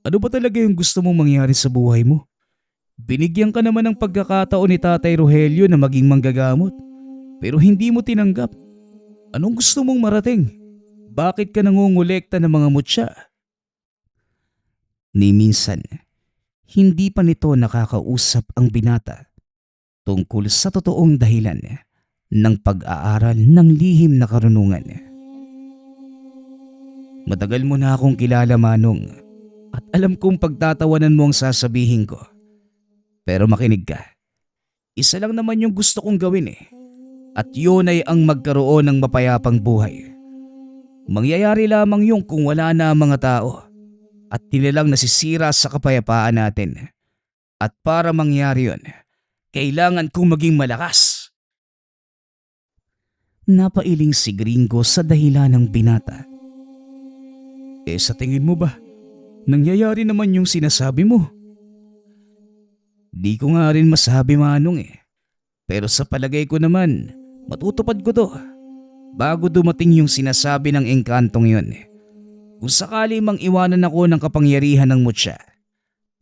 Ano ba talaga yung gusto mong mangyari sa buhay mo? Binigyan ka naman ng pagkakataon ni Tatay Rogelio na maging manggagamot. Pero hindi mo tinanggap. Anong gusto mong marating? Bakit ka nangungulekta ng mga mutya? Ni minsan, hindi pa nito nakakausap ang binata tungkol sa totoong dahilan ng pag-aaral ng lihim na karunungan. Matagal mo na akong kilala Manong at alam kong pagtatawanan mo ang sasabihin ko. Pero makinig ka. Isa lang naman yung gusto kong gawin at yun ay ang magkaroon ng mapayapang buhay. Mangyayari lamang yung kung wala na ang mga tao at nilalang nasisira sa kapayapaan natin. At para mangyari yun, kailangan kong maging malakas. Napailing si Gringo sa dahilan ng binata. Sa tingin mo ba, nangyayari naman yung sinasabi mo? Di ko nga rin masabi Manong Pero sa palagay ko naman, matutupad ko to. Bago dumating yung sinasabi ng engkantong yun. Kung sakali mang iwanan ako ng kapangyarihan ng mutya,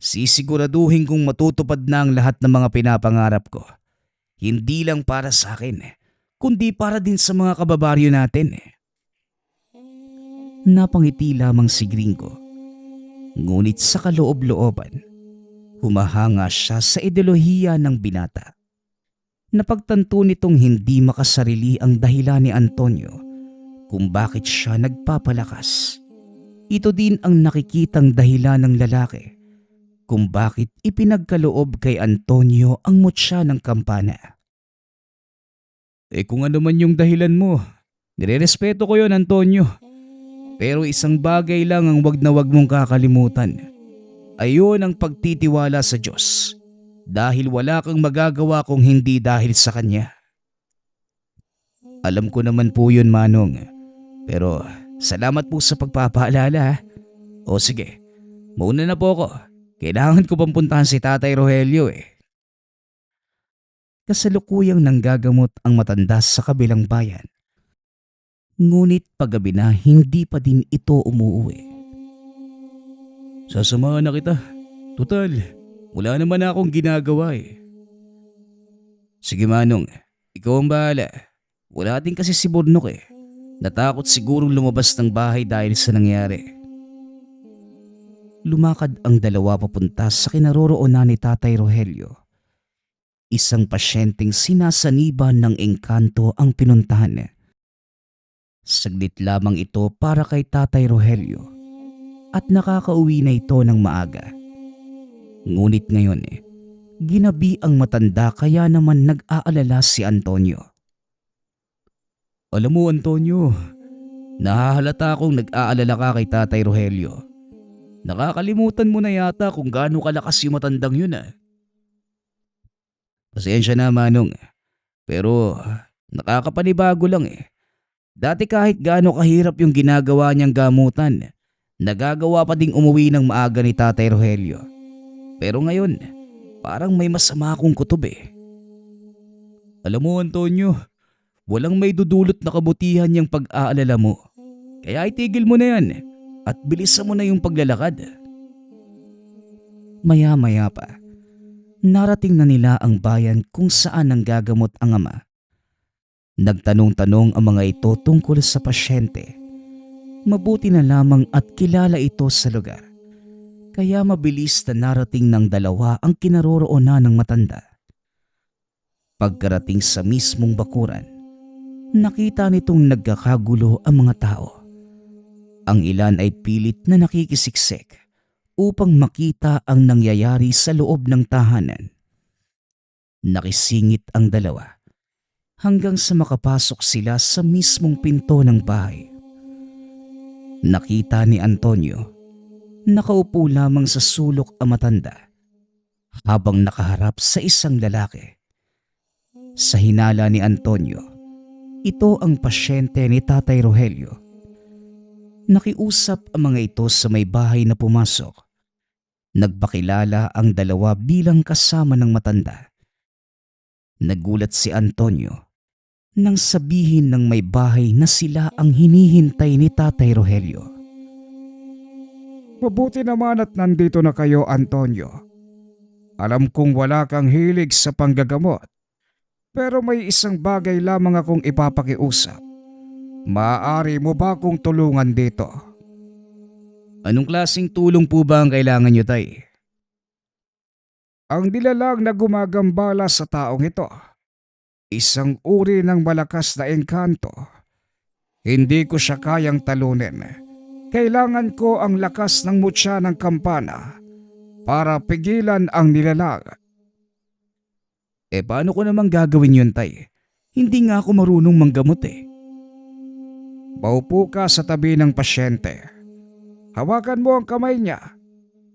sisiguraduhin kong matutupad na ang lahat ng mga pinapangarap ko. Hindi lang para sa akin, kundi para din sa mga kababaryo natin. Napangiti lamang si Gringo. Ngunit sa kaloob-looban, humahanga siya sa ideolohiya ng binata. Napagtanto nitong hindi makasarili ang dahilan ni Antonio kung bakit siya nagpapalakas. Ito din ang nakikitang dahilan ng lalaki kung bakit ipinagkaloob kay Antonio ang mutya ng kampana. Kung ano man yung dahilan mo, nirerespeto ko yon Antonio. Pero isang bagay lang ang wag na wag mong kakalimutan. Ayon ang pagtitiwala sa Diyos. Dahil wala kang magagawa kung hindi dahil sa Kanya. Alam ko naman po yun Manong. Pero salamat po sa pagpapaalala. O sige, mauna na po ako. Kailangan ko pang puntahan si Tatay Rogelio Kasalukuyang nanggagamot ang matanda sa kabilang bayan. Ngunit paggabi na hindi pa din ito umuwi. Sasamahan na kita. Tutal, wala naman na akong ginagawa Sige Manong, ikaw ang bahala. Wala din kasi si Burnok Natakot sigurong lumabas ng bahay dahil sa nangyari. Lumakad ang dalawa papunta sa kinaroroonan ni Tatay Rogelio. Isang pasyenteng sinasaniba ng engkanto ang pinuntahan. Saglit lamang ito para kay Tatay Rogelio at nakakauwi na ito ng maaga. Ngunit ngayon ginabi ang matanda kaya naman nag-aalala si Antonio. Alam mo Antonio, nahahalata akong nag-aalala ka kay Tatay Rogelio. Nakakalimutan mo na yata kung gaano kalakas yung matandang yun ah. Pasensya na Manong, pero nakakapanibago lang eh. Dati kahit gaano kahirap yung ginagawa niyang gamutan, nagagawa pa ding umuwi ng maaga ni Tatay Rogelio. Pero ngayon, parang may masama akong kutob eh. Alam mo Antonio, walang may dudulot na kabutihan yung pag-aalala mo. Kaya itigil mo na yan at bilisan mo na yung paglalakad. Maya-maya pa, narating na nila ang bayan kung saan nanggagamot ang ama. Nagtanong-tanong ang mga ito tungkol sa pasyente. Mabuti na lamang at kilala ito sa lugar. Kaya mabilis na narating ng dalawa ang kinaroroonan ng matanda. Pagkarating sa mismong bakuran, nakita nitong nagkakagulo ang mga tao. Ang ilan ay pilit na nakikisiksik upang makita ang nangyayari sa loob ng tahanan. Nakisingit ang dalawa hanggang sa makapasok sila sa mismong pinto ng bahay. Nakita ni Antonio, nakaupo lamang sa sulok ang matanda habang nakaharap sa isang lalaki. Sa hinala ni Antonio, ito ang pasyente ni Tatay Rogelio. Nakiusap ang mga ito sa may bahay na pumasok. Nagpakilala ang dalawa bilang kasama ng matanda. Nagulat si Antonio nang sabihin ng may bahay na sila ang hinihintay ni Tatay Rogelio. Mabuti naman at nandito na kayo, Antonio. Alam kong wala kang hilig sa panggagamot, pero may isang bagay lamang akong ipapakiusap. Maaari mo ba akong tulungan dito? Anong klaseng tulong po ba ang kailangan niyo, Tay? Ang nilalang na gumagambala sa taong ito, isang uri ng malakas na engkanto. Hindi ko siya kayang talunin. Kailangan ko ang lakas ng mutya ng kampana para pigilan ang nilalang. Paano ko namang gagawin yun, Tay? Hindi nga ako marunong manggamot eh. Maupo ka sa tabi ng pasyente. Hawakan mo ang kamay niya.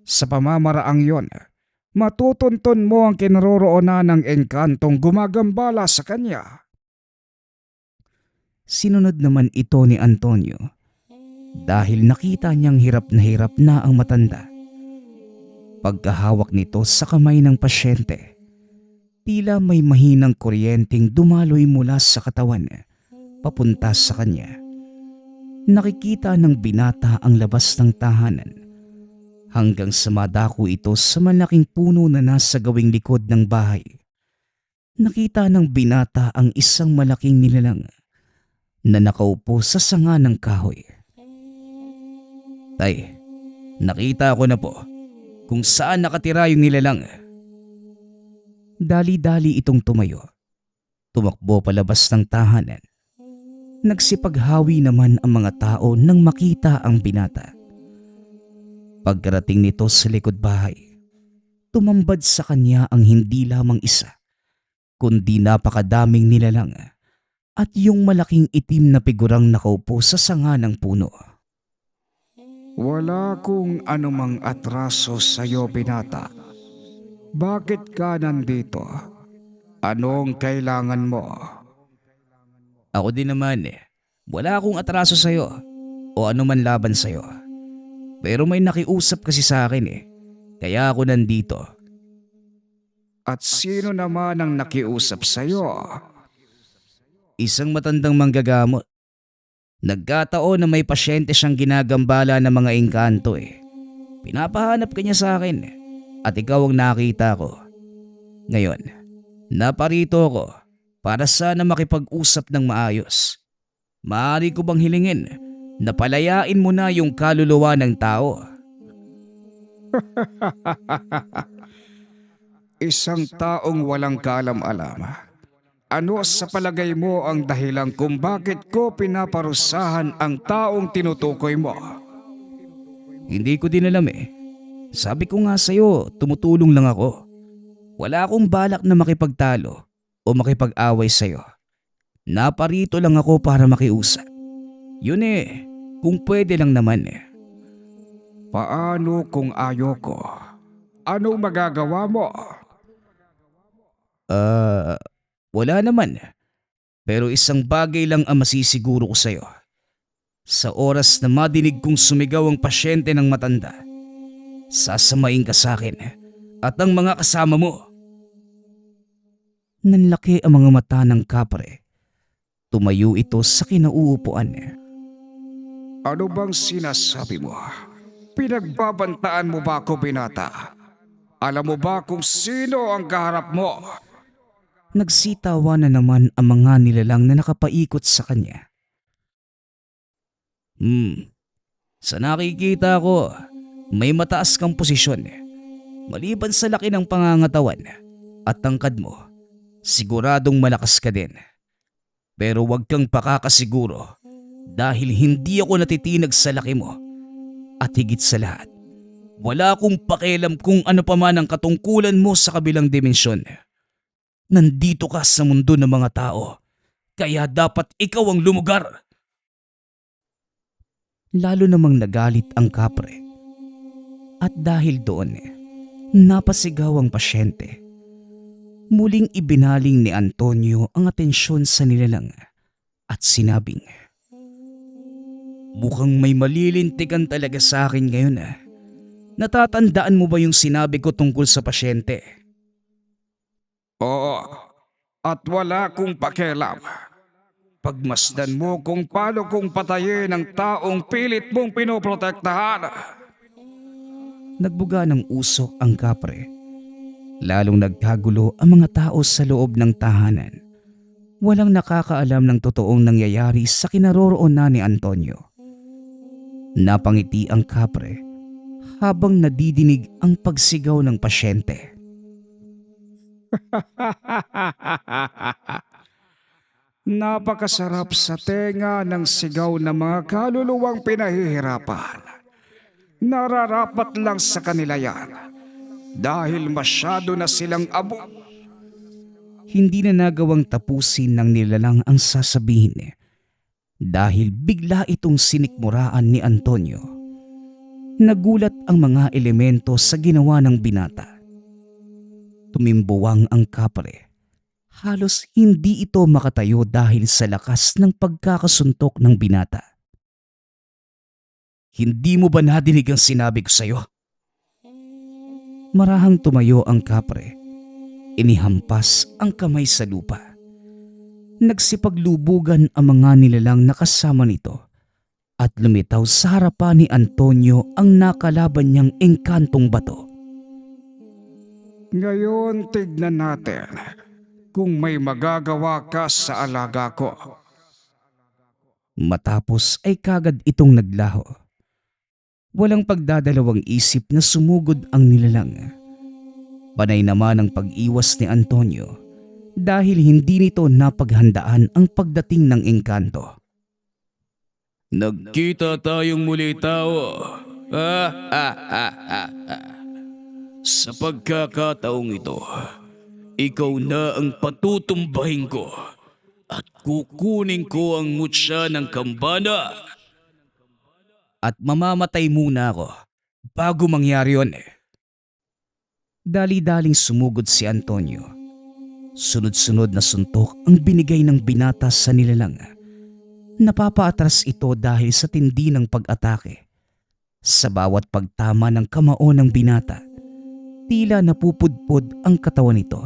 Sa pamamaraang yon, matutuntun mo ang kinaroroonan ng engkantong gumagambala sa kanya. Sinunod naman ito ni Antonio dahil nakita niyang hirap na ang matanda. Pagkahawak nito sa kamay ng pasyente, tila may mahinang kuryenteng dumaloy mula sa katawan papunta sa kanya. Nakikita ng binata ang labas ng tahanan hanggang sa madako ito sa malaking puno na nasa gawing likod ng bahay. Nakita ng binata ang isang malaking nilalang na nakaupo sa sanga ng kahoy. Tay, nakita ko na po kung saan nakatira yung nilalang. Dali-dali itong tumayo. Tumakbo palabas ng tahanan. Nagsipaghawi naman ang mga tao nang makita ang binata. Pagkarating nito sa likod bahay, tumambad sa kanya ang hindi lamang isa, kundi napakadaming nilalang at yung malaking itim na figurang nakaupo sa sanga ng puno. Wala kong anumang atraso sa iyo, binata. Bakit ka nandito? Anong kailangan mo? Ako din naman wala akong atraso sa'yo o anuman laban sa'yo. Pero may nakiusap kasi sa akin kaya ako nandito. At sino naman ang nakiusap sa iyo? Isang matandang manggagamot. Nagkataon na may pasyente siyang ginagambala ng mga engkanto Pinapahanap kanya sa akin at ikaw ang nakita ko. Ngayon, naparito ako para sana makipag-usap ng maayos. Maaari ko bang hilingin na palayain mo na yung kaluluwa ng tao? Isang taong walang kaalam-alam. Ano sa palagay mo ang dahilan kung bakit ko pinaparusahan ang taong tinutukoy mo? Hindi ko din alam Sabi ko nga sa'yo, tumutulong lang ako. Wala akong balak na makipagtalo o makipag-away sa'yo. Naparito lang ako para makiusap. Yun kung pwede lang naman Paano kung ayoko? Anong magagawa mo? Wala naman. Pero isang bagay lang ang masisiguro ko sa'yo. Sa oras na madinig kong sumigaw ang pasyente ng matanda, sasamain ka sa akin at ang mga kasama mo. Nanlaki ang mga mata ng kapre. Tumayo ito sa kinauupuan. Ano bang sinasabi mo? Pinagbabantaan mo ba ako, binata? Alam mo ba kung sino ang kaharap mo? Nagsitawa na naman ang mga nilalang na nakapaikot sa kanya. Sa nakikita ko, may mataas kang posisyon. Maliban sa laki ng pangangatawan at tangkad mo, siguradong malakas ka din. Pero huwag kang pakakasiguro dahil hindi ako natitinag sa laki mo. At higit sa lahat, wala akong pakialam kung ano pa man ang katungkulan mo sa kabilang dimensyon. Nandito ka sa mundo ng mga tao, kaya dapat ikaw ang lumugar. Lalo namang nagalit ang kapre. At dahil doon, napasigaw ang pasyente. Muling ibinaling ni Antonio ang atensyon sa nilalang at sinabing, "Mukhang may malilintikan talaga sa akin ngayon Natatandaan mo ba yung sinabi ko tungkol sa pasyente?" Oo, at wala kong pakialam. Pagmasdan mo kung paano kong patayin ang taong pilit mong pinoprotektahan. Nagbuga ng usok ang kapre. Lalong nagkagulo ang mga tao sa loob ng tahanan. Walang nakakaalam ng totoong nangyayari sa kinaroroonan ni Antonio. Napangiti ang kapre habang nadidinig ang pagsigaw ng pasyente. Napakasarap sa tenga ng sigaw ng mga kaluluwang pinahihirapan. Nararapat lang sa kanila yan dahil masyado na silang abo. Hindi na nagawang tapusin ng nilalang ang sasabihin dahil bigla itong sinikmuraan ni Antonio. Nagulat ang mga elemento sa ginawa ng binata. Tumimbuwang ang kapre. Halos hindi ito makatayo dahil sa lakas ng pagkakasuntok ng binata. "Hindi mo ba nadinig ang sinabi ko sa'yo?" Marahang tumayo ang kapre. Inihampas ang kamay sa lupa. Nagsipaglubugan ang mga nilalang na kasama nito at lumitaw sa harapan ni Antonio ang nakalaban niyang engkantong bato. Ngayon tignan natin kung may magagawa ka sa alaga ko. Matapos ay kagad itong naglaho. Walang pagdadalawang isip na sumugod ang nilalang. Panay naman ang pag-iwas ni Antonio dahil hindi nito napaghandaan ang pagdating ng engkanto. Nagkita tayong muli, tao. Sa pagkakataong ito, ikaw na ang patutumbahin ko at kukunin ko ang mutya ng kambana. At mamamatay muna ako bago mangyari yun. Dali-daling sumugod si Antonio. Sunod-sunod na suntok ang binigay ng binata sa nilalang. Napapaatras ito dahil sa tindi ng pag-atake. Sa bawat pagtama ng kamao ng binata, tila napupudpod ang katawan nito.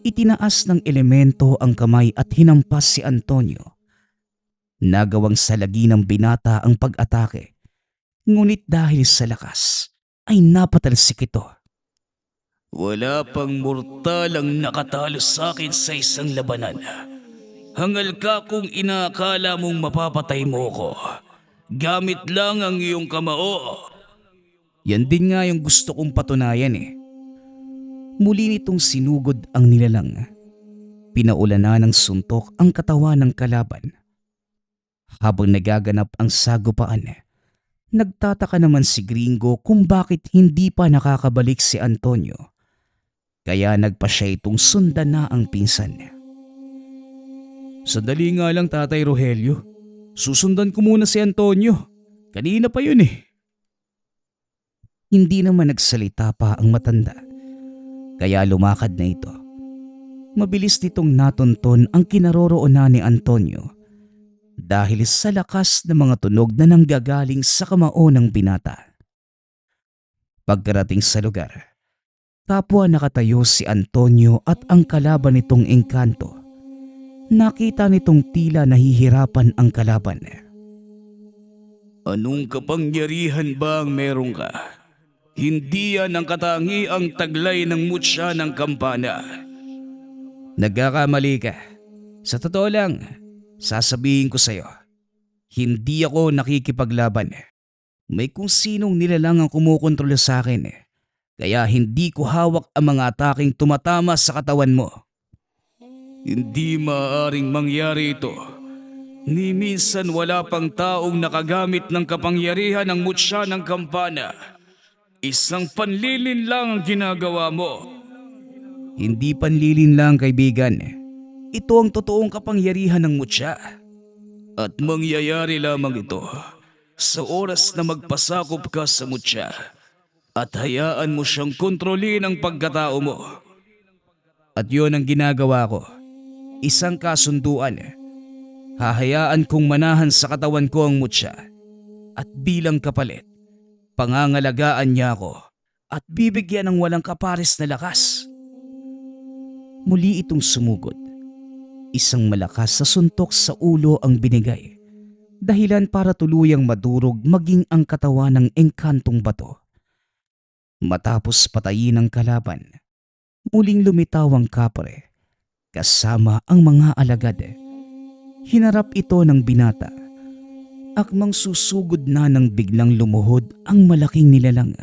Itinaas ng elemento ang kamay at hinampas si Antonio. Nagawang salagi ng binata ang pag-atake, ngunit dahil sa lakas ay napatalsik ito. Wala pang mortal ang nakatalo sa akin sa isang labanan. Hangal ka kung inaakala mong mapapatay mo ko. Gamit lang ang iyong kamao. Yan din nga yung gusto kong patunayan Muli nitong sinugod ang nilalang. Pinaulanan ng suntok ang katawan ng kalaban. Habang nagaganap ang sagupaan, nagtataka naman si Gringo kung bakit hindi pa nakakabalik si Antonio. Kaya nagpa siya itong sundan na ang pinsan. Sandali nga lang, Tatay Rogelio. Susundan ko muna si Antonio. Kanina pa yun eh. Hindi naman nagsalita pa ang matanda. Kaya lumakad na ito. Mabilis nitong natunton ang kinaroroonan ni Antonio dahil sa lakas ng mga tunog na nanggagaling sa kamao ng binata. Pagkarating sa lugar, kapwa nakatayo si Antonio at ang kalaban nitong engkanto. Nakita nitong tila nahihirapan ang kalaban. Anong kapangyarihan ba ang meron ka? Hindi yan ang katangiang taglay ng mutya ng kampana. Nagkakamali ka. Sa totoo lang, sasabihin ko sa'yo, hindi ako nakikipaglaban. May kung sinong nilalang ang kumukontrol sa akin. Kaya hindi ko hawak ang mga ataking tumatama sa katawan mo. Hindi maaaring mangyari ito. Ni minsan wala pang taong nakagamit ng kapangyarihan ng mutya ng kampana. Isang panlilin lang ang ginagawa mo. Hindi panlilin lang, kaibigan. Ito ang totoong kapangyarihan ng mutya. At mangyayari lamang ito sa oras na magpasakop ka sa mutya at hayaan mo siyang kontrolin ang pagkatao mo. At yun ang ginagawa ko. Isang kasunduan. Hahayaan kong manahan sa katawan ko ang mutya. At bilang kapalit, pangangalagaan niya ako at bibigyan ng walang kapares na lakas. Muli itong sumugod. Isang malakas na suntok sa ulo ang binigay. Dahilan para tuluyang madurog maging ang katawan ng engkantong bato. Matapos patayin ang kalaban, muling lumitaw ang kapre kasama ang mga alagad. Hinarap ito ng binata. Akmang susugod na nang biglang lumuhod ang malaking nilalang,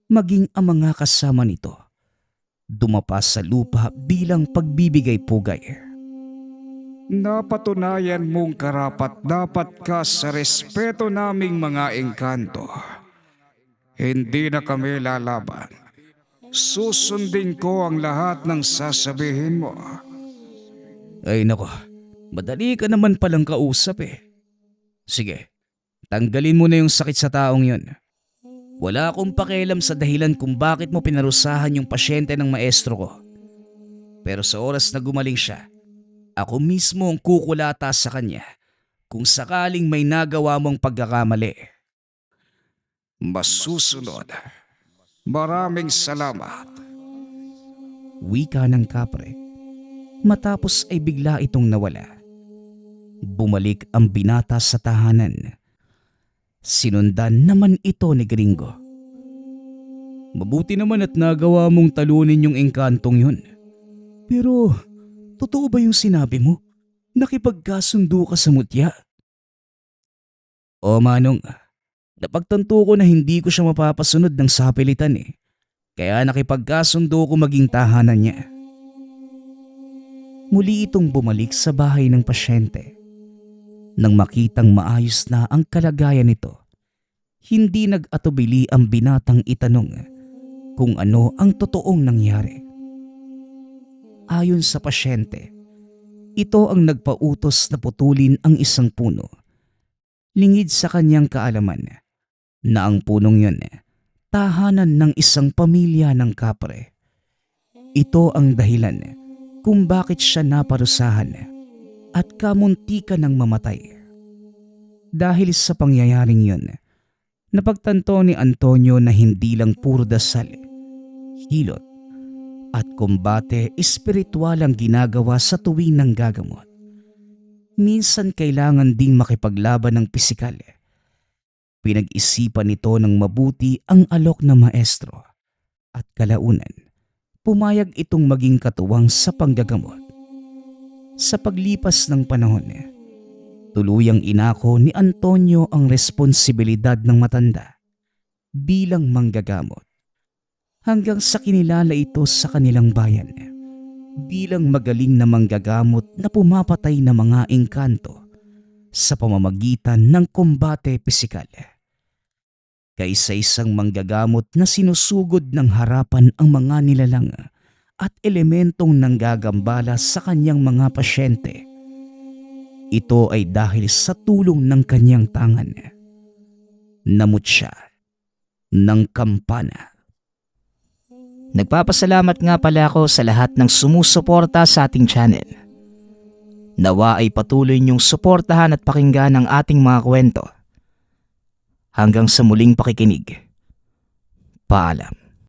maging ang mga kasama nito. Dumapa sa lupa bilang pagbibigay pugay. Napatunayan mong karapat dapat ka sa respeto naming mga engkanto. Hindi na kami lalaban. Susundin ko ang lahat ng sasabihin mo. Ay nako, madali ka naman palang kausap eh. Sige, tanggalin mo na yung sakit sa taong yun. Wala akong pakialam sa dahilan kung bakit mo pinarusahan yung pasyente ng maestro ko. Pero sa oras na gumaling siya, ako mismo ang kukulata sa kanya kung sakaling may nagawa mong pagkakamali. Masusunod. Maraming salamat. Wika ng kapre. Matapos ay bigla itong nawala. Bumalik ang binata sa tahanan. Sinundan naman ito ni Gringo. Mabuti naman at nagawa mong talunin yung engkantong yun. Pero, totoo ba yung sinabi mo? Nakipagkasundo ka sa mutya? O Manong, napagtanto ko na hindi ko siya mapapasunod ng sapilitan eh. Kaya nakipagkasundo ko maging tahanan niya. Muli itong bumalik sa bahay ng pasyente. Nang makitang maayos na ang kalagayan nito, hindi nag-atubili ang binatang itanong kung ano ang totoong nangyari. Ayon sa pasyente, ito ang nagpautos na putulin ang isang puno. Lingid sa kanyang kaalaman na ang punong yun, tahanan ng isang pamilya ng kapre. Ito ang dahilan kung bakit siya naparusahan at kamuntikan ng mamatay. Dahil sa pangyayaring yun, napagtanto ni Antonio na hindi lang puro dasal, hilot at kumbate espiritual ang ginagawa sa tuwing nanggagamot. Minsan kailangan ding makipaglaban ng pisikal. Pinag-isipan nito ng mabuti ang alok na maestro at kalaunan, pumayag itong maging katuwang sa panggagamot. Sa paglipas ng panahon, tuluyang inako ni Antonio ang responsibilidad ng matanda bilang manggagamot hanggang sa kinilala ito sa kanilang bayan bilang magaling na manggagamot na pumapatay ng mga engkanto sa pamamagitan ng kombate pisikal. Kaisa-isang manggagamot na sinusugod ng harapan ang mga nilalang at elementong nanggagambala sa kanyang mga pasyente ito ay dahil sa tulong ng kanyang tangan. Namut siya ng kampana. Nagpapasalamat nga pala ako sa lahat ng sumusuporta sa ating channel. Nawa ay patuloy niyong suportahan at pakinggan ang ating mga kwento. Hanggang sa muling pakikinig. Paalam.